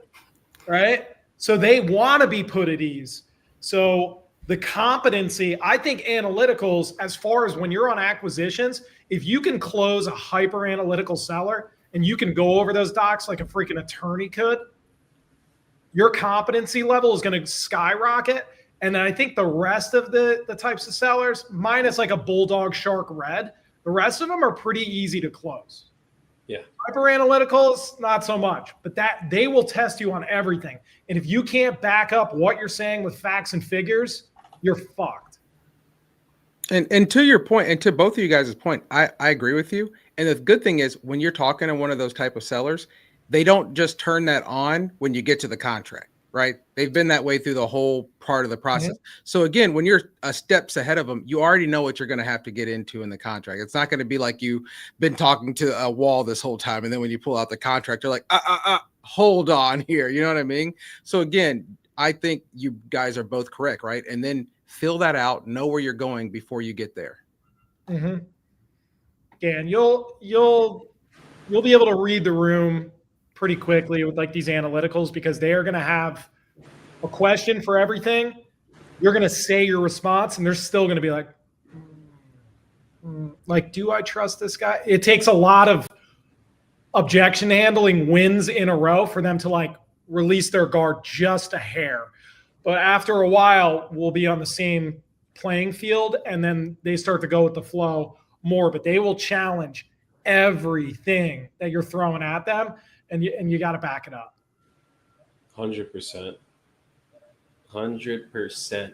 Right? So they want to be put at ease. So the competency, I think analyticals, as far as when you're on acquisitions, if you can close a hyper analytical seller and you can go over those docs like a freaking attorney could, your competency level is going to skyrocket. And then I think the rest of the types of sellers, minus like a bulldog shark red, the rest of them are pretty easy to close. Yeah. Hyper analyticals, not so much, but that they will test you on everything. And if you can't back up what you're saying with facts and figures, you're fucked. And to your point, and to both of you guys' point, I agree with you. And the good thing is when you're talking to one of those type of sellers, they don't just turn that on when you get to the contract, right? They've been that way through the whole part of the process. Mm-hmm. So again, when you're steps ahead of them, you already know what you're going to have to get into in the contract. It's not going to be like you've been talking to a wall this whole time. And then when you pull out the contract, you're like, hold on here. You know what I mean? So again, I think you guys are both correct, right? And then fill that out, know where you're going before you get there. Mm-hmm. Yeah, and you'll be able to read the room pretty quickly with like these analyticals, because they are going to have a question for everything. You're going to say your response and they're still going to be like, do I trust this guy? It takes a lot of objection handling wins in a row for them to like release their guard just a hair. But after a while, we'll be on the same playing field, and then they start to go with the flow more. But they will challenge everything that you're throwing at them, and you got to back it up. 100%. 100%.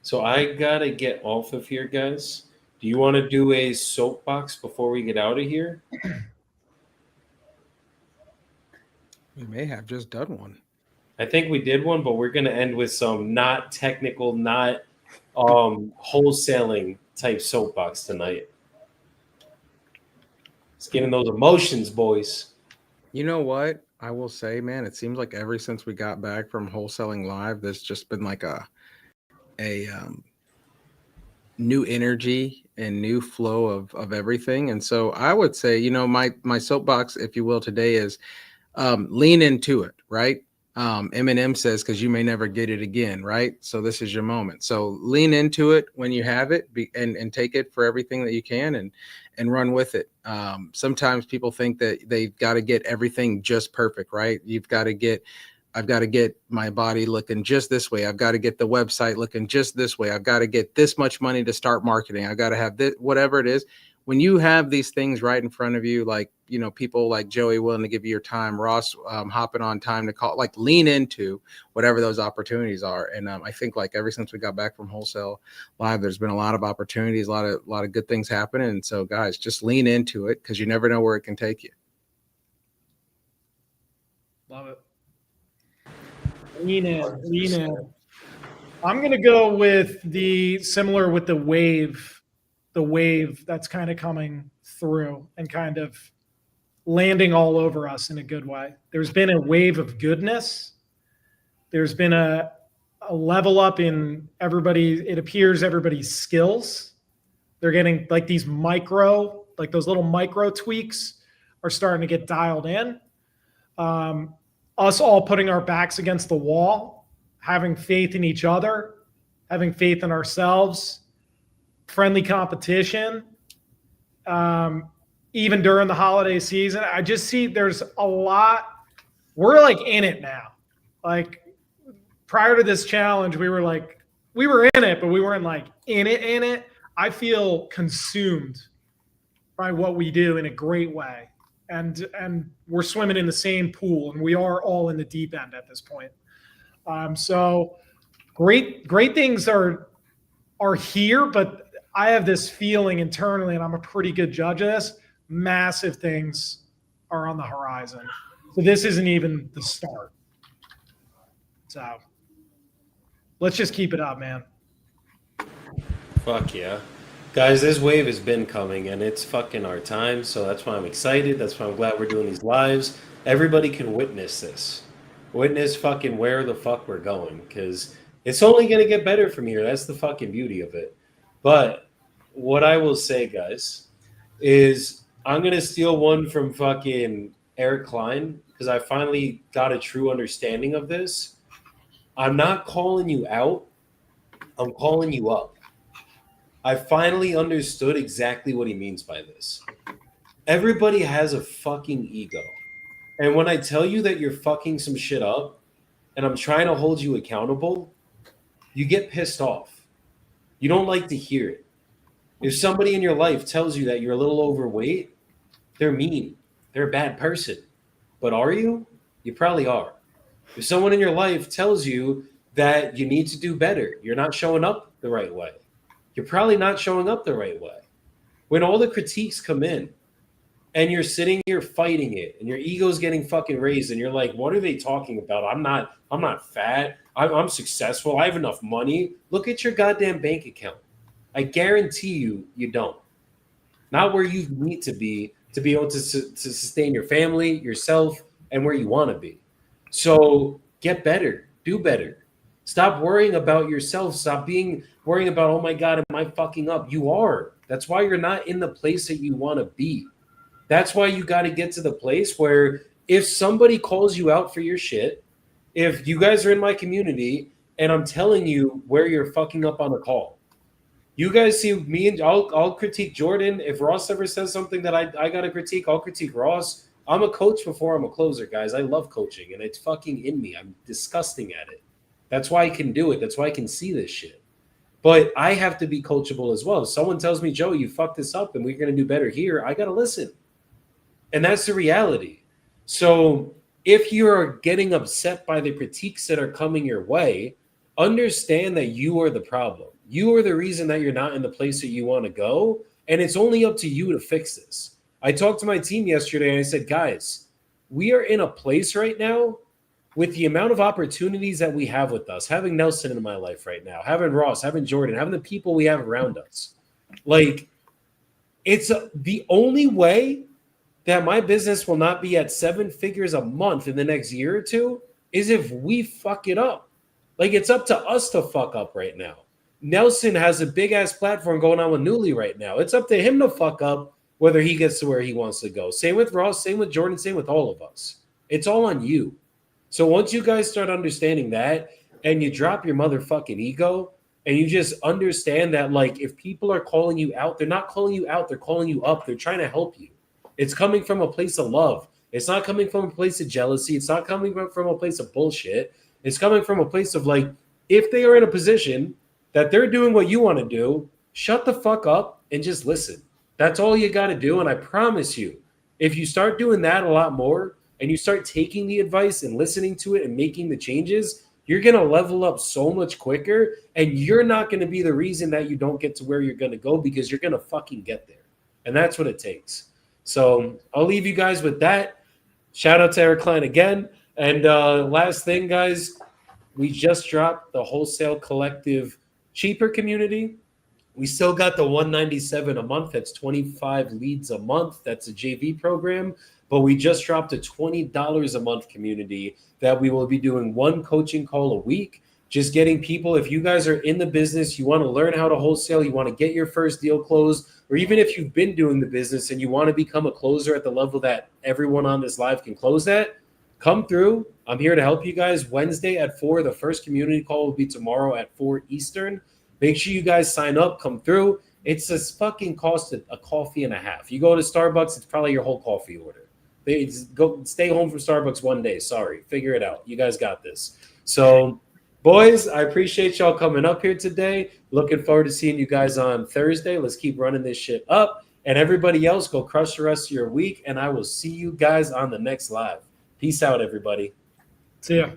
So I got to get off of here, guys. Do you want to do a soapbox before we get out of here? We may have just done one. I think we did one, but we're going to end with some not technical, not wholesaling type soapbox tonight. It's getting those emotions, boys. You know what? I will say, man, it seems like ever since we got back from Wholesaling Live, there's just been like a new energy and new flow of everything. And so I would say, you know, my soapbox, if you will, today is lean into it, right? Eminem says, because you may never get it again, right? So this is your moment. So lean into it when you have it, and take it for everything that you can, and run with it. Sometimes people think that they've got to get everything just perfect, right? I've got to get my body looking just this way. I've got to get the website looking just this way. I've got to get this much money to start marketing. I've got to have this, whatever it is. When you have these things right in front of you, like, you know, people like Joey willing to give you your time, Ross hopping on time to call, like lean into whatever those opportunities are. And I think like ever since we got back from Wholesale Live, there's been a lot of opportunities, a lot of good things happening. And so guys, just lean into it, because you never know where it can take you. Love it. Lean in. I'm going to go with similar with the wave that's kind of coming through and kind of landing all over us in a good way. There's been a wave of goodness. There's been a level up in everybody's skills. They're getting like those little micro tweaks are starting to get dialed in. Us all putting our backs against the wall, having faith in each other, having faith in ourselves, friendly competition, even during the holiday season. I just see there's a lot. We're like in it now. Like prior to this challenge, we were in it, but we weren't like in it. I feel consumed by what we do in a great way. And we're swimming in the same pool, and we are all in the deep end at this point. So great things are here, but I have this feeling internally, and I'm a pretty good judge of this, massive things are on the horizon. So this isn't even the start. So let's just keep it up, man. Fuck yeah. Guys, this wave has been coming, and it's fucking our time, so that's why I'm excited. That's why I'm glad we're doing these lives. Everybody can witness this. Witness fucking where the fuck we're going, because it's only going to get better from here. That's the fucking beauty of it. But what I will say, guys, is I'm going to steal one from fucking Eric Klein, because I finally got a true understanding of this. I'm not calling you out. I'm calling you up. I finally understood exactly what he means by this. Everybody has a fucking ego. And when I tell you that you're fucking some shit up and I'm trying to hold you accountable, you get pissed off. You don't like to hear it. If somebody in your life tells you that you're a little overweight, they're mean. They're a bad person. But are you? You probably are. If someone in your life tells you that you need to do better, you're not showing up the right way, you're probably not showing up the right way. When all the critiques come in and you're sitting here fighting it and your ego's getting fucking raised and you're like, what are they talking about? I'm not fat. I'm successful. I have enough money. Look at your goddamn bank account. I guarantee you don't. Not where you need to be able to sustain your family, yourself, and where you want to be. So get better, do better. Stop worrying about yourself. Stop worrying about, oh my God, am I fucking up? You are. That's why you're not in the place that you want to be. That's why you got to get to the place where if somebody calls you out for your shit, if you guys are in my community and I'm telling you where you're fucking up on a call, you guys see me and I'll critique Jordan. If Ross ever says something that I got to critique, I'll critique Ross. I'm a coach before I'm a closer, guys. I love coaching and it's fucking in me. I'm disgusting at it. That's why I can do it. That's why I can see this shit. But I have to be coachable as well. If someone tells me, Joe, you fucked this up and we're going to do better here, I got to listen. And that's the reality. So if you're getting upset by the critiques that are coming your way, understand that you are the problem. You are the reason that you're not in the place that you want to go. And it's only up to you to fix this. I talked to my team yesterday and I said, guys, we are in a place right now with the amount of opportunities that we have with us, having Nelson in my life right now, having Ross, having Jordan, having the people we have around us. Like, it's the only way that my business will not be at 7 figures a month in the next year or two is if we fuck it up. Like, it's up to us to fuck up right now. Nelson has a big ass platform going on with Newly right now. It's up to him to fuck up whether he gets to where he wants to go. Same with Ross, same with Jordan, same with all of us. It's all on you. So once you guys start understanding that and you drop your motherfucking ego and you just understand that, like, if people are calling you out, they're not calling you out, they're calling you up. They're trying to help you. It's coming from a place of love. It's not coming from a place of jealousy. It's not coming from a place of bullshit. It's coming from a place of, like, if they are in a position that they're doing what you want to do, shut the fuck up and just listen. That's all you got to do. And I promise you, if you start doing that a lot more and you start taking the advice and listening to it and making the changes, you're going to level up so much quicker. And you're not going to be the reason that you don't get to where you're going to go, because you're going to fucking get there. And that's what it takes. So I'll leave you guys with that. Shout out to Eric Klein again. And last thing, guys, we just dropped the Wholesale Collective cheaper community. We still got the $197 a month. That's 25 leads a month. That's a JV program. But we just dropped a $20 a month community that we will be doing one coaching call a week. Just getting people, if you guys are in the business, you want to learn how to wholesale, you want to get your first deal closed, or even if you've been doing the business and you want to become a closer at the level that everyone on this live can close at, come through. I'm here to help you guys. Wednesday at 4. The first community call will be tomorrow at 4 Eastern. Make sure you guys sign up, come through. It's a fucking cost a coffee and a half. You go to Starbucks, it's probably your whole coffee order. Go stay home from Starbucks one day. Sorry, figure it out. You guys got this. So, boys, I appreciate y'all coming up here today. Looking forward to seeing you guys on Thursday. Let's keep running this shit up. And everybody else, go crush the rest of your week. And I will see you guys on the next live. Peace out, everybody. See ya.